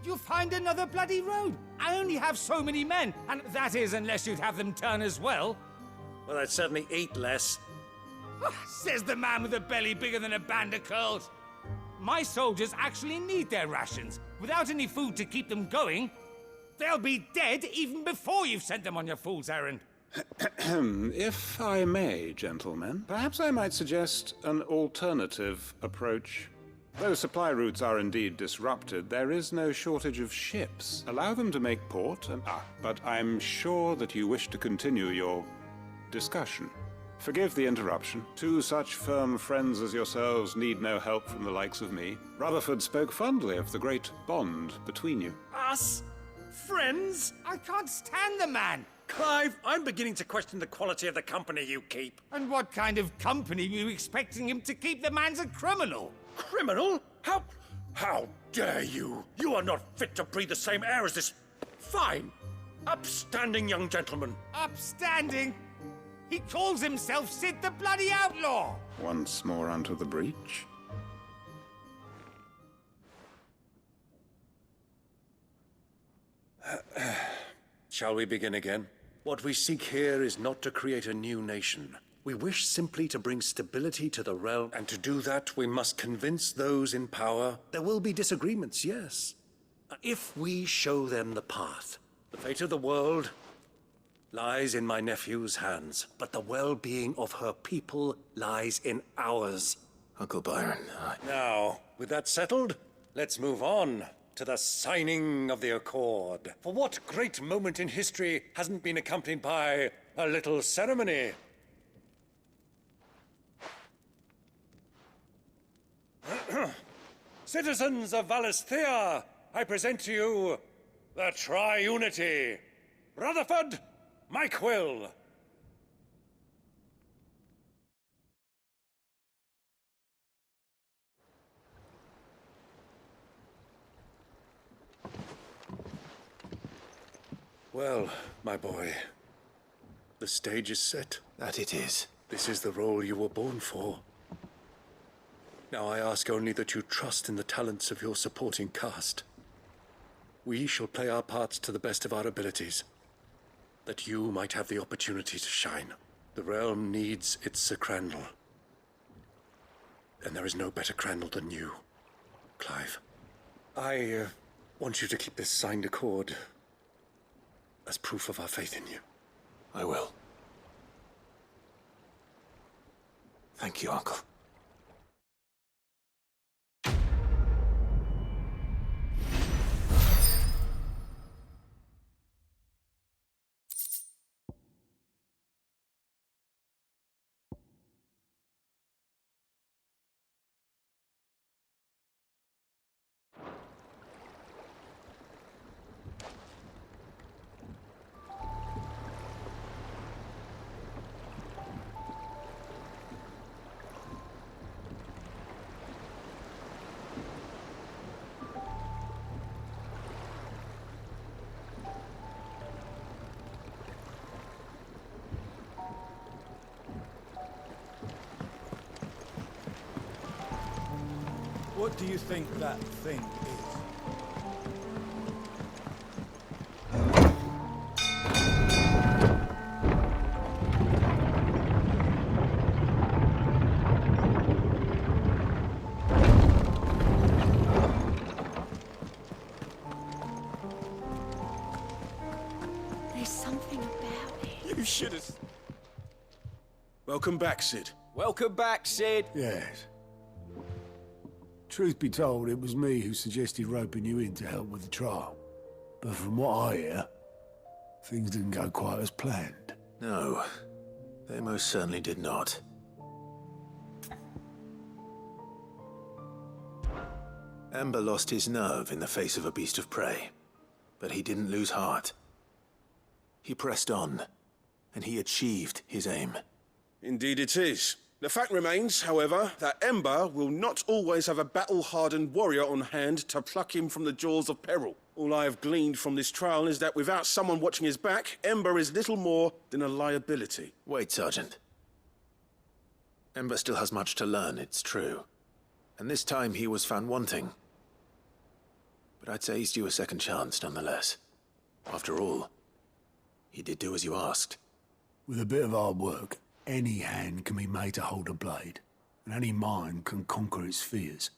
You'll find another bloody road. I only have so many men, and that is unless you'd have them turn as well. Well, I'd certainly eat less. Says the man with a belly bigger than a band of curls. My soldiers actually need their rations. Without any food to keep them going, they'll be dead even before you've sent them on your fool's errand. If I may, gentlemen, perhaps I might suggest an alternative approach. Though supply routes are indeed disrupted, there is no shortage of ships. Allow them to make port and... but I'm sure that you wish to continue your discussion. Forgive the interruption. 2 such firm friends as yourselves need no help from the likes of me. Rutherford spoke fondly of the great bond between you. Us? Friends? I can't stand the man! Clive, I'm beginning to question the quality of the company you keep. And what kind of company were you expecting him to keep? The man's a criminal. Criminal? How dare you? You are not fit to breathe the same air as this fine, upstanding young gentleman. Upstanding? He calls himself Sid the bloody outlaw! Once more onto the breach. Shall we begin again? What we seek here is not to create a new nation. We wish simply to bring stability to the realm, and to do that we must convince those in power. There will be disagreements, yes. If we show them the path, the fate of the world lies in my nephew's hands, but the well-being of her people lies in ours. Uncle Byron, Now, with that settled, let's move on to the signing of the accord. For what great moment in history hasn't been accompanied by a little ceremony? Citizens of Valisthea, I present to you the Triunity. Rutherford, Mike Will. Well, my boy, the stage is set. That it is. This is the role you were born for. Now I ask only that you trust in the talents of your supporting cast. We shall play our parts to the best of our abilities, that you might have the opportunity to shine. The realm needs its Sir Crandall. And there is no better Crandall than you, Clive. I want you to keep this signed accord as proof of our faith in you. I will. Thank you, Uncle. What do you think that thing is? There's something about it. You should have... Welcome back, Sid. Welcome back, Sid. Yes. Truth be told, it was me who suggested roping you in to help with the trial. But from what I hear, things didn't go quite as planned. No, they most certainly did not. Ember lost his nerve in the face of a beast of prey, but he didn't lose heart. He pressed on, and he achieved his aim. Indeed it is. The fact remains, however, that Ember will not always have a battle-hardened warrior on hand to pluck him from the jaws of peril. All I have gleaned from this trial is that without someone watching his back, Ember is little more than a liability. Wait, Sergeant. Ember still has much to learn, it's true. And this time he was found wanting. But I'd say he's due a second chance, nonetheless. After all, he did do as you asked. With a bit of hard work, any hand can be made to hold a blade, and any mind can conquer its fears.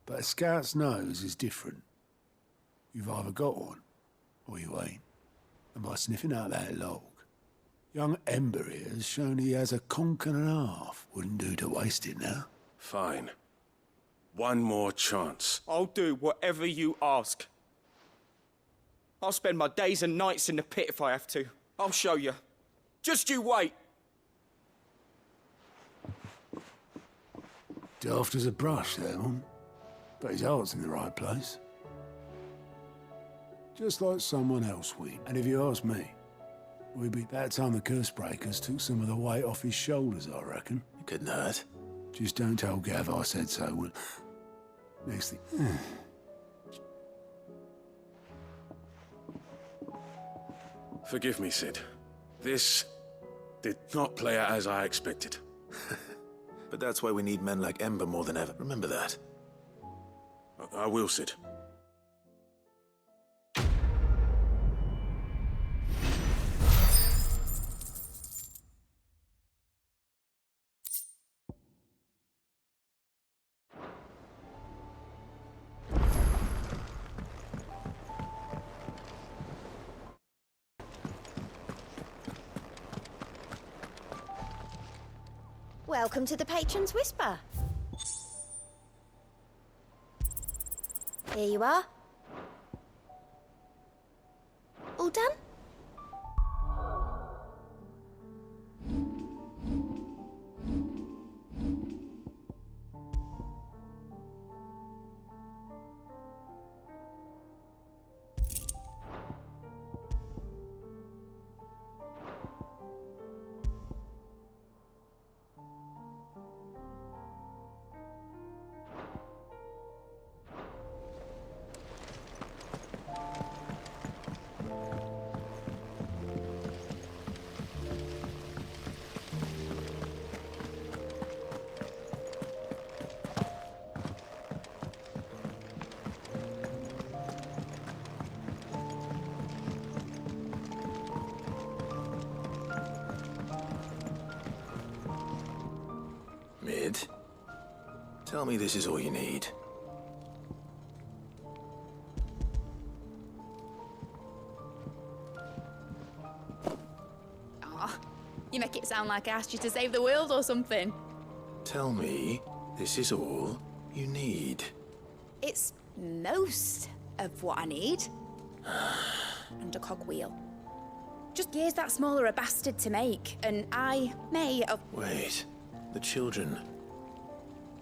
But a scout's nose is different. You've either got one, or you ain't. And by sniffing out that log, young Ember here has shown he has a conk and a half. Wouldn't do to waste it now. Fine. One more chance. I'll do whatever you ask. I'll spend my days and nights in the pit if I have to. I'll show you. Just you wait. Daft as a brush, that one. But his heart's in the right place. Just like someone else, we. And if you ask me, we'd be that time the curse breakers took some of the weight off his shoulders, I reckon. It couldn't hurt. Just don't tell Gav I said so. Will. Next thing. Forgive me, Sid. This did not play out as I expected. But that's why we need men like Ember more than ever. Remember that. I will, Sid. Welcome to the Patron's Whisper. Here you are. All done? Mid, tell me this is all you need. You make it sound like I asked you to save the world or something. Tell me, this is all you need. It's most of what I need. And a cogwheel. Just gears that smaller a bastard to make, and I may have... Wait, the children.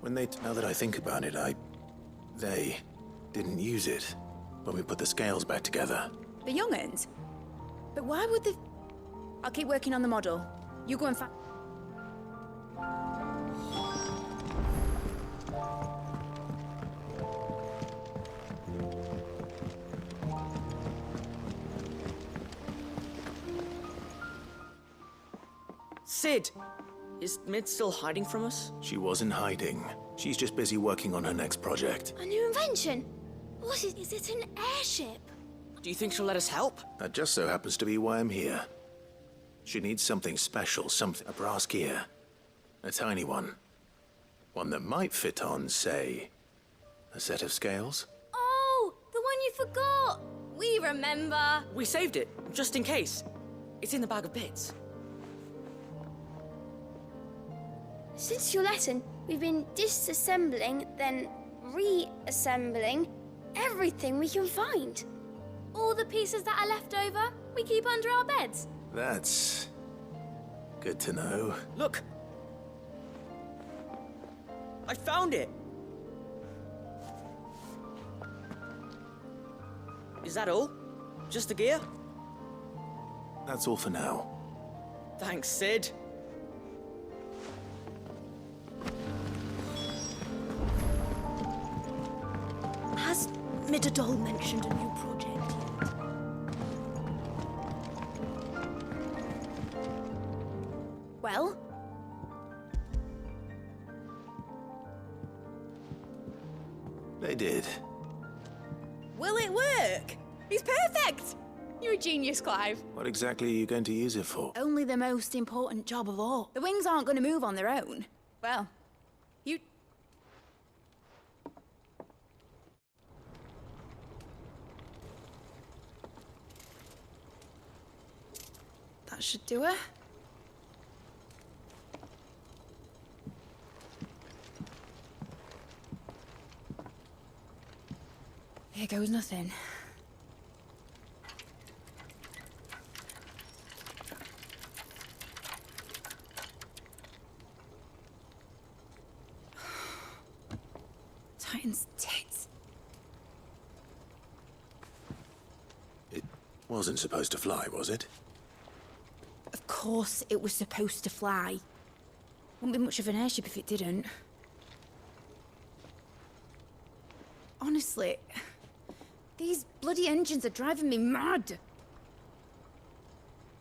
Now that I think about it, they didn't use it when we put the scales back together. The young'uns? But why would the... I'll keep working on the model. You go and find... Sid! Is Mid still hiding from us? She wasn't hiding. She's just busy working on her next project. A new invention? What is it an airship? Do you think she'll let us help? That just so happens to be why I'm here. She needs something special, a brass gear. A tiny one. One that might fit on, say, a set of scales. Oh, the one you forgot. We remember. We saved it, just in case. It's in the bag of bits. Since your lesson, we've been disassembling, then reassembling everything we can find. All the pieces that are left over, we keep under our beds. That's good to know. Look! I found it! Is that all? Just the gear? That's all for now. Thanks, Sid. Has Midadol mentioned a new project yet? Well? They did. Will it work? He's perfect! You're a genius, Clive. What exactly are you going to use it for? Only the most important job of all. The wings aren't going to move on their own. Well, you... That should do it. Here goes nothing. Titan's tits. It wasn't supposed to fly, was it? Of course it was supposed to fly. Wouldn't be much of an airship if it didn't. Honestly, these bloody engines are driving me mad.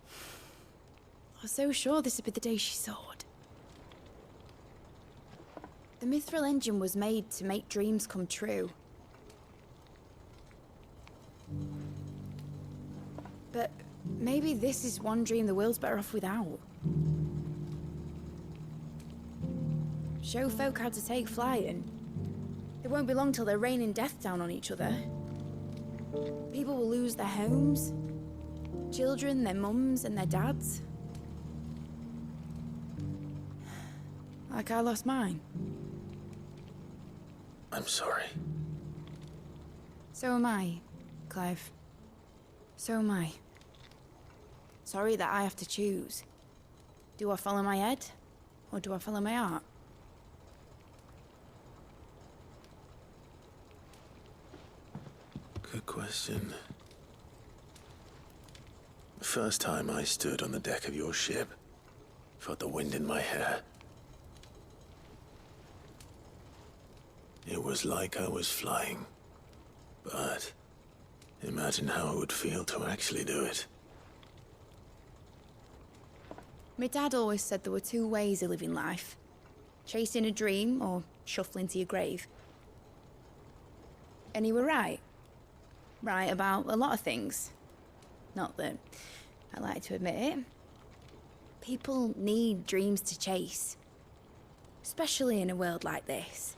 I was so sure this would be the day she soared. The Mithril engine was made to make dreams come true. But maybe this is one dream the world's better off without. Show folk how to take flying. It won't be long till they're raining death down on each other. People will lose their homes, children, their mums and their dads. Like I lost mine. I'm sorry. So am I, Clive. So am I. Sorry that I have to choose. Do I follow my head, or do I follow my heart? Good question. The first time I stood on the deck of your ship, felt the wind in my hair. It was like I was flying. But imagine how it would feel to actually do it. My dad always said there were two ways of living life. Chasing a dream or shuffling to your grave. And he were right. Right about a lot of things. Not that I like to admit it. People need dreams to chase. Especially in a world like this.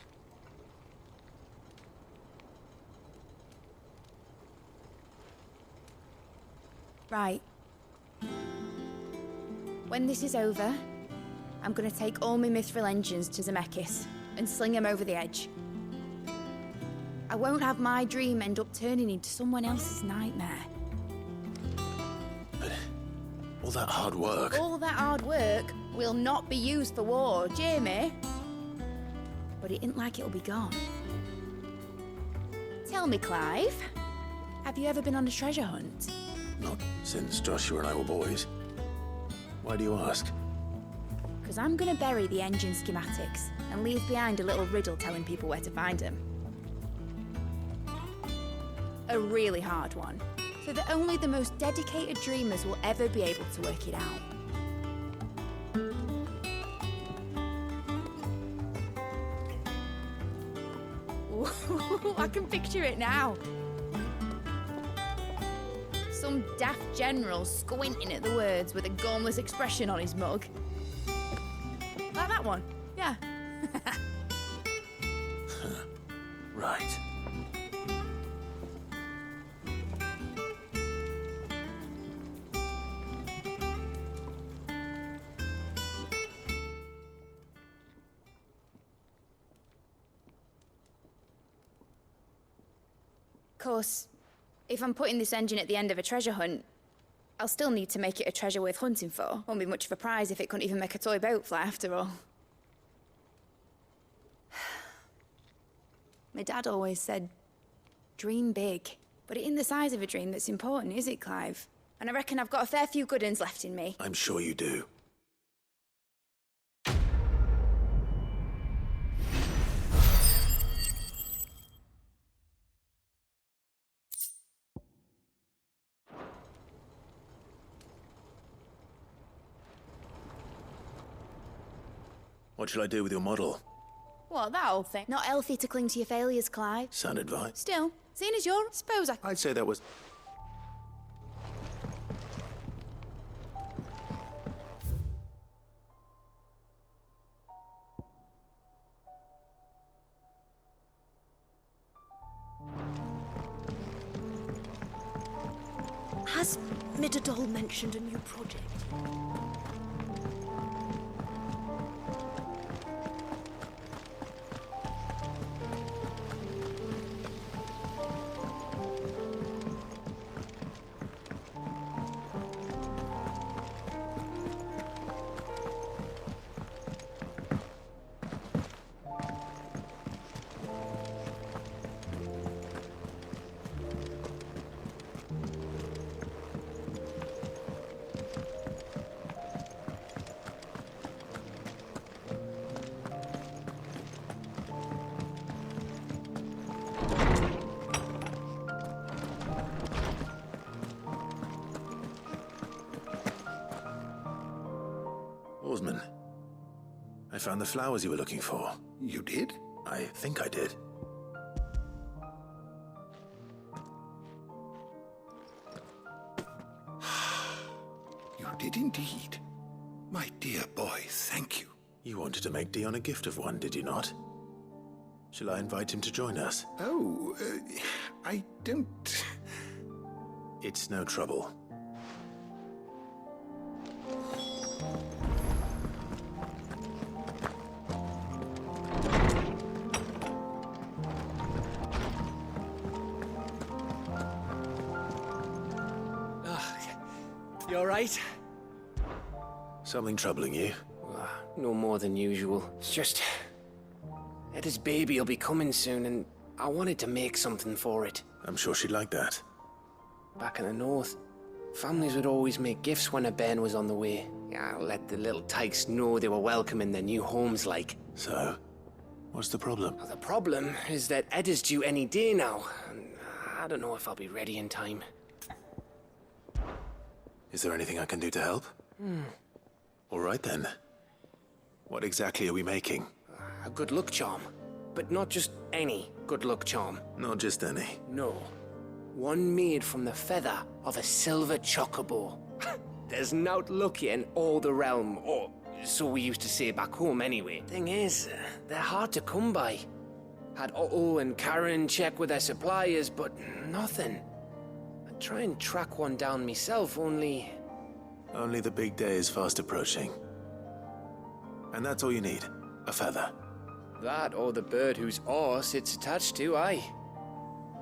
Right. When this is over, I'm gonna take all my mithril engines to Zemeckis and sling them over the edge. I won't have my dream end up turning into someone else's nightmare. But all that hard work... All that hard work will not be used for war, Jamie. But it ain't like it'll be gone. Tell me, Clive, have you ever been on a treasure hunt? Not since Joshua and I were boys. Why do you ask? Because I'm gonna bury the engine schematics and leave behind a little riddle telling people where to find them. A really hard one, so that only the most dedicated dreamers will ever be able to work it out. Ooh, I can picture it now. Some daft general squinting at the words with a gormless expression on his mug. Like that one, yeah. Right. Of course, if I'm putting this engine at the end of a treasure hunt, I'll still need to make it a treasure worth hunting for. Won't be much of a prize if it couldn't even make a toy boat fly after all. My dad always said, dream big. But it ain't the size of a dream that's important, is it, Clive? And I reckon I've got a fair few good uns left in me. I'm sure you do. What shall I do with your model? What, that old thing? Not healthy to cling to your failures, Clive. Sound advice? Still, seeing as you're, suppose I... I'd say that was... Has Midadol mentioned a new project? Oarsman, I found the flowers you were looking for. You did? I think I did. You did indeed. My dear boy, thank you. You wanted to make Dion a gift of one, did you not? Shall I invite him to join us? Oh, I don't... It's no trouble. You alright? Something troubling you? No more than usual. It's just... Eda's baby will be coming soon, and I wanted to make something for it. I'm sure she'd like that. Back in the north, families would always make gifts when a bairn was on the way. Yeah, let the little tykes know they were welcome in their new homes, like. So, what's the problem? Well, the problem is that Eda's due any day now, and I don't know if I'll be ready in time. Is there anything I can do to help? All right then. What exactly are we making? A good luck charm. But not just any good luck charm. Not just any. No. One made from the feather of a silver chocobo. There's naught luckier in all the realm, or so we used to say back home anyway. Thing is, they're hard to come by. Had Otto and Karen check with their suppliers, but nothing. I'd try and track one down myself, only Only the big day is fast approaching. And that's all you need, a feather. That or the bird whose horse it's attached to, aye.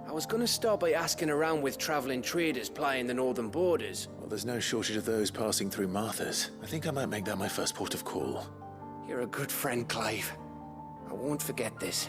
I was gonna start by asking around with traveling traders plying the northern borders. Well, there's no shortage of those passing through Martha's. I think I might make that my first port of call. You're a good friend, Clive. I won't forget this.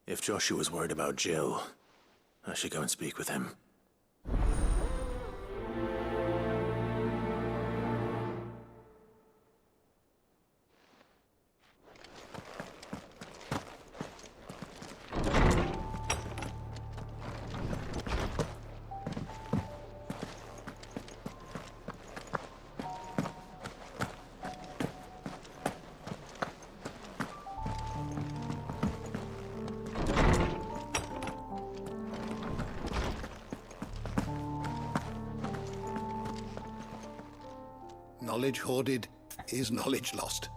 If Joshua's worried about Jill, I should go and speak with him. Knowledge hoarded is knowledge lost.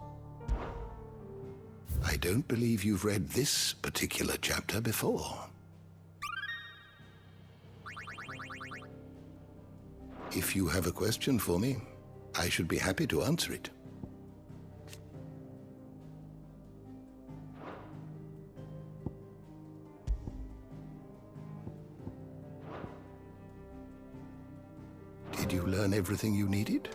I don't believe you've read this particular chapter before. If you have a question for me, I should be happy to answer it. Did you learn everything you needed?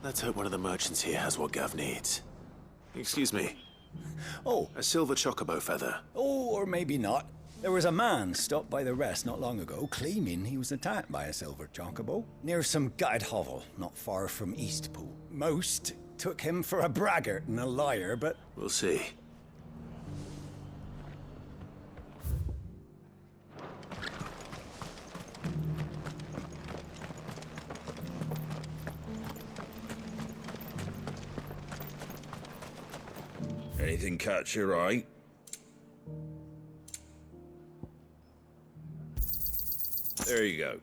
Let's hope one of the merchants here has what Gav needs. Excuse me. Oh. A silver chocobo feather. Oh, or maybe not. There was a man stopped by the rest not long ago claiming he was attacked by a silver chocobo near some gutted hovel not far from Eastpool. Most took him for a braggart and a liar, but... We'll see. Anything catch your eye? There you go.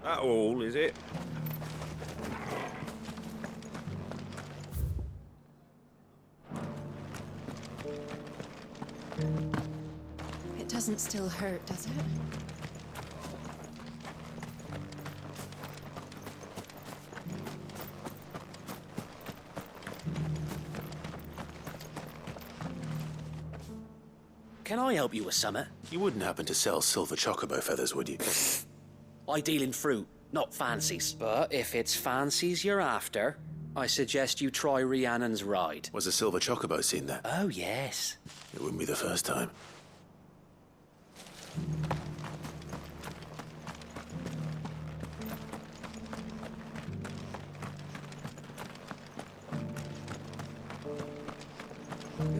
That all, is it? It doesn't still hurt, does it? Can I help you with summat? You wouldn't happen to sell silver chocobo feathers, would you? I deal in fruit, not fancies. But if it's fancies you're after, I suggest you try Rhiannon's ride. Was a silver chocobo seen there? Oh, yes. It wouldn't be the first time.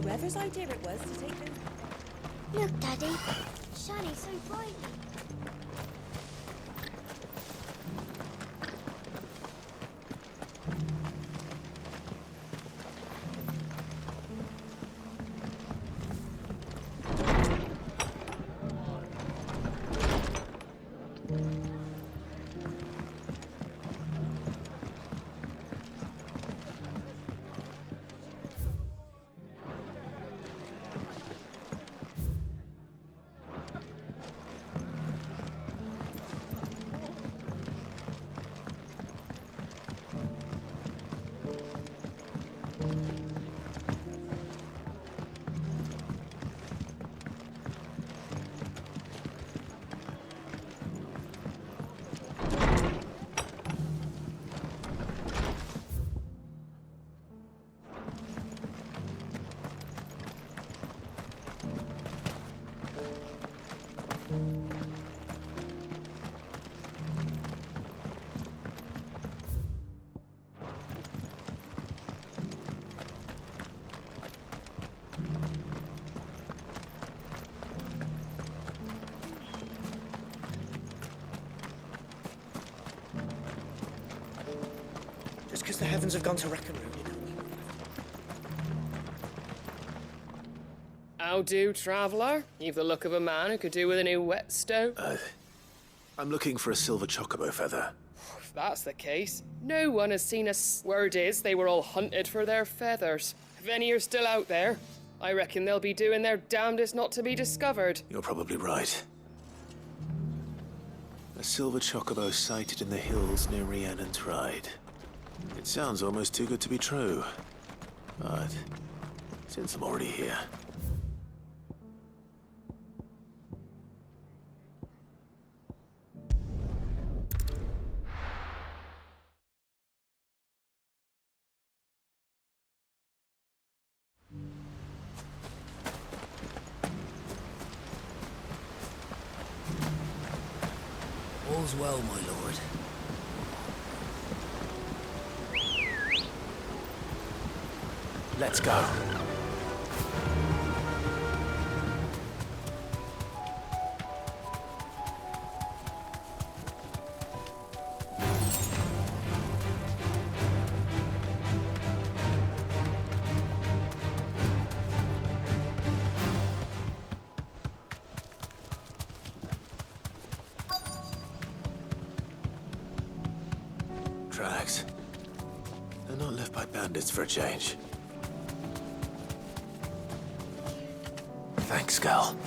Whoever's idea it was to take them. Look, Daddy. Shining so brightly. Just because the heavens have gone to Reckonroom, you know. How do, traveller? You've the look of a man who could do with a new whetstone. I'm looking for a silver chocobo feather. If that's the case, no one has seen us. Word is they were all hunted for their feathers. If any are still out there, I reckon they'll be doing their damnedest not to be discovered. You're probably right. A silver chocobo sighted in the hills near Rhiannon Tride. It sounds almost too good to be true. But since I'm already here... All's well, my lord. Let's go. Tracks. They're not left by bandits for a change. Thanks, Gal.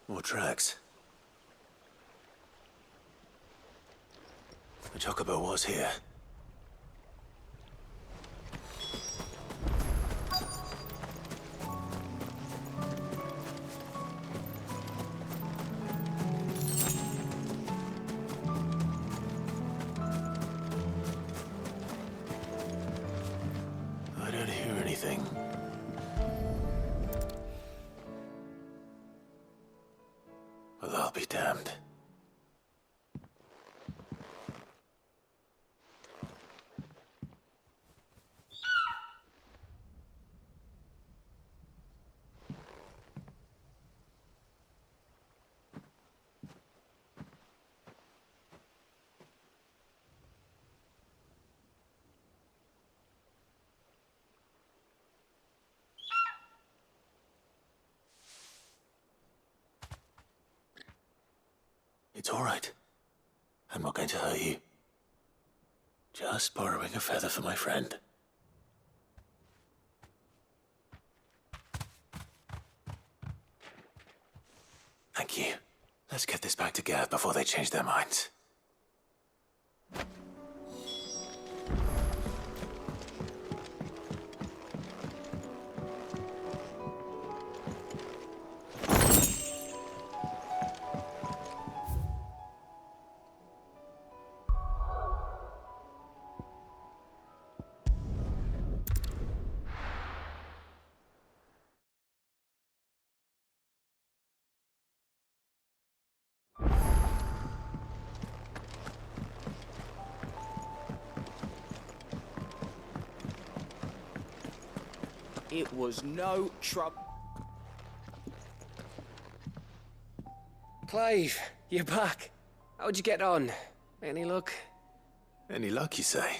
More tracks. The chocobo was here. I don't hear anything. Well, I'll be damned. It's all right. I'm not going to hurt you. Just borrowing a feather for my friend. Thank you. Let's get this back to Gav before they change their minds. It was no trouble. Clive, you're back. How'd you get on? Any luck? Any luck, you say?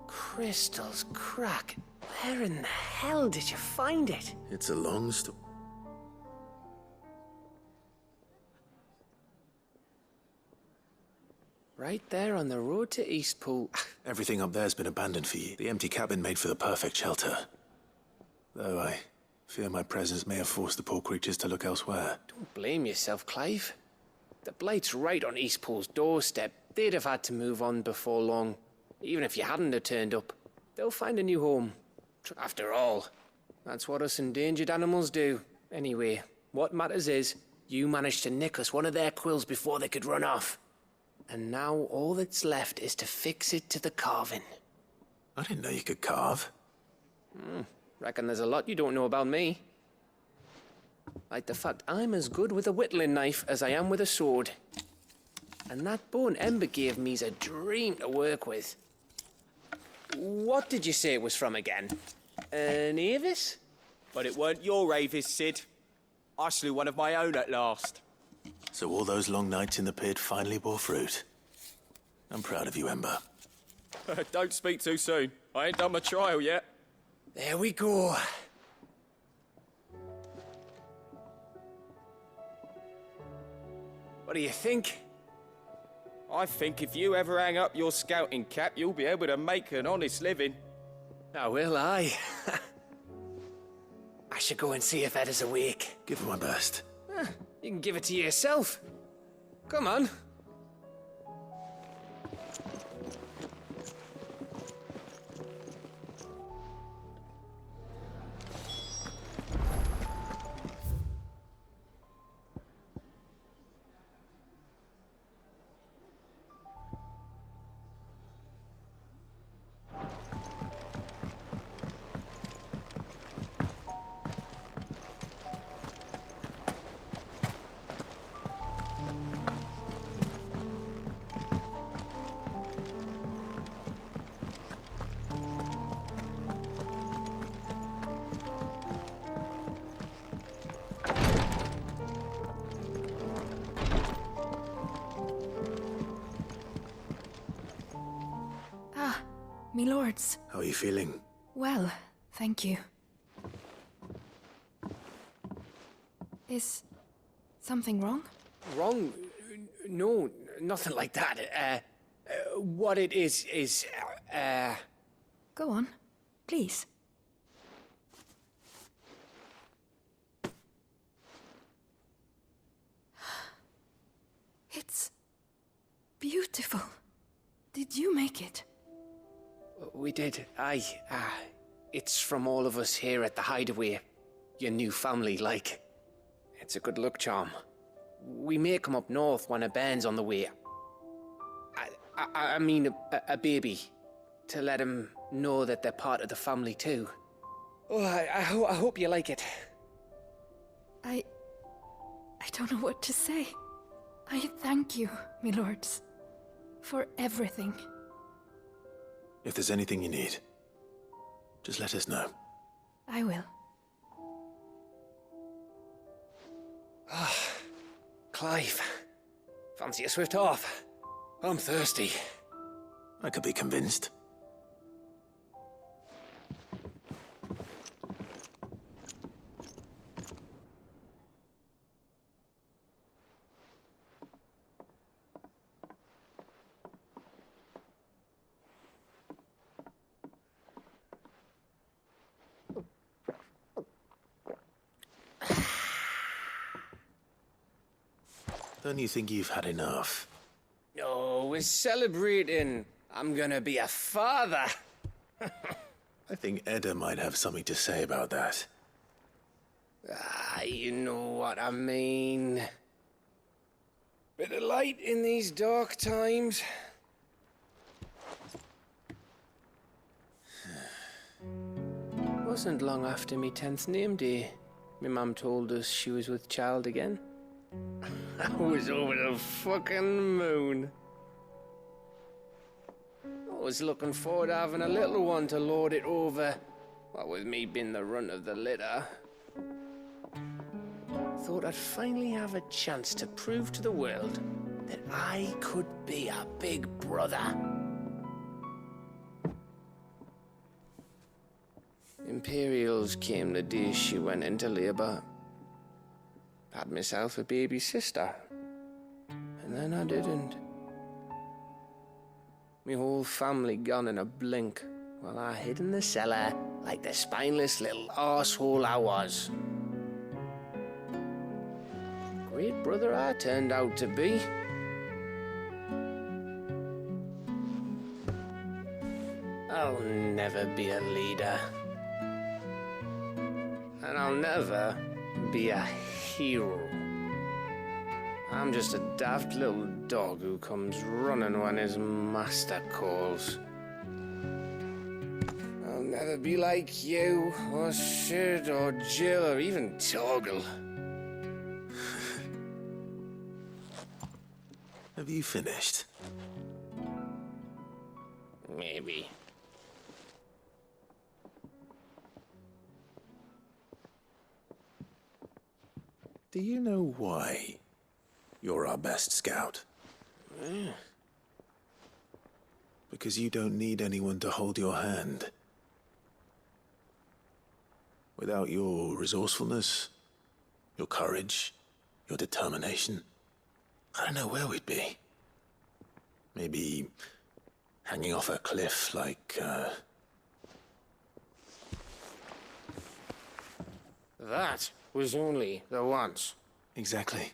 Crystal's crack. Where in the hell did you find it? It's a long story. Right there on the road to Eastpool. Everything up there's been abandoned for you. The empty cabin made for the perfect shelter. Though I fear my presence may have forced the poor creatures to look elsewhere. Don't blame yourself, Clive. The Blight's right on Eastpool's doorstep. They'd have had to move on before long. Even if you hadn't have turned up, they'll find a new home. After all, that's what us endangered animals do. Anyway, what matters is, you managed to nick us one of their quills before they could run off. And now all that's left is to fix it to the carving. I didn't know you could carve. Reckon there's a lot you don't know about me. Like the fact I'm as good with a whittling knife as I am with a sword. And that bone Ember gave me's a dream to work with. What did you say it was from again? An Avis? But it weren't your Avis, Sid. I slew one of my own at last. So all those long nights in the pit finally bore fruit. I'm proud of you, Ember. Don't speak too soon. I ain't done my trial yet. There we go. What do you think? I think if you ever hang up your scouting cap, you'll be able to make an honest living. Now will I? I should go and see if Ed is awake. Give it my best. You can give it to yourself. Come on. Me lords. How are you feeling? Well, thank you. Is something wrong? Wrong? No, nothing like that. What it is, Go on, please. It's beautiful. Did you make it? We did. Aye. It's from all of us here at the Hideaway. Your new family, like. It's a good luck charm. We may come up north when a band's on the way. I mean a baby. To let him know that they're part of the family too. Oh, I hope you like it. I don't know what to say. I thank you, me lords, for everything. If there's anything you need, just let us know. I will. Clive, fancy a swift off? I'm thirsty. I could be convinced. Don't you think you've had enough? No, we're celebrating. I'm gonna be a father. I think Edda might have something to say about that. You know what I mean. Bit of light in these dark times. Wasn't long after me 10th name day. My mum told us she was with child again. I was over the fucking moon. I was looking forward to having a little one to lord it over. What with me being the runt of the litter, thought I'd finally have a chance to prove to the world that I could be a big brother. Imperials came the day she went into labour. Had myself a baby sister. And then I didn't. Me whole family gone in a blink, while I hid in the cellar like the spineless little arsehole I was. Great brother I turned out to be. I'll never be a leader. And I'll never be a hero. I'm just a daft little dog who comes running when his master calls. I'll never be like you, or Sid, or Jill, or even Torgal. Have you finished? Maybe. Do you know why you're our best scout? Because you don't need anyone to hold your hand. Without your resourcefulness, your courage, your determination, I don't know where we'd be. Maybe hanging off a cliff like, That was only the once. Exactly.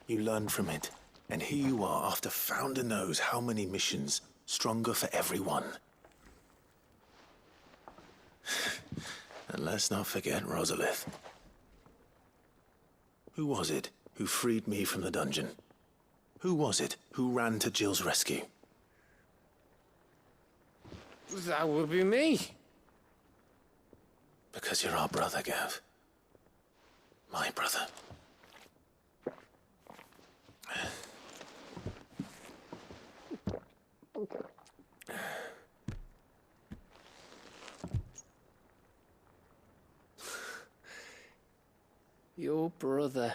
You learned from it. And here you are after Founder knows how many missions, stronger for everyone. And let's not forget Rosalith. Who was it who freed me from the dungeon? Who was it who ran to Jill's rescue? That would be me. Because you're our brother, Gav. My brother. Your brother.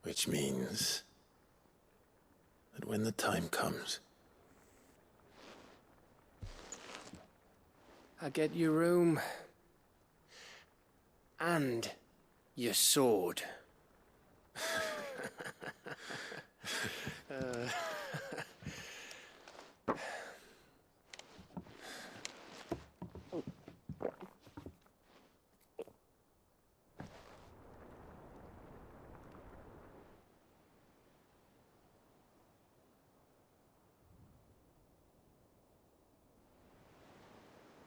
Which means that when the time comes, I get your room. And your sword.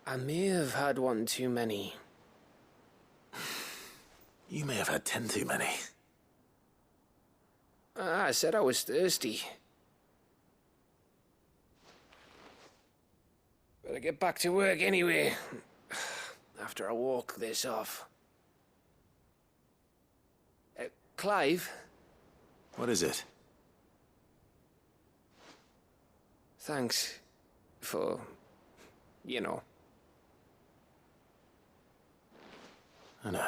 I may have had one too many. you may have had 10 too many. I said I was thirsty. Better get back to work anyway, after I walk this off. Clive? What is it? Thanks for, you know. I know.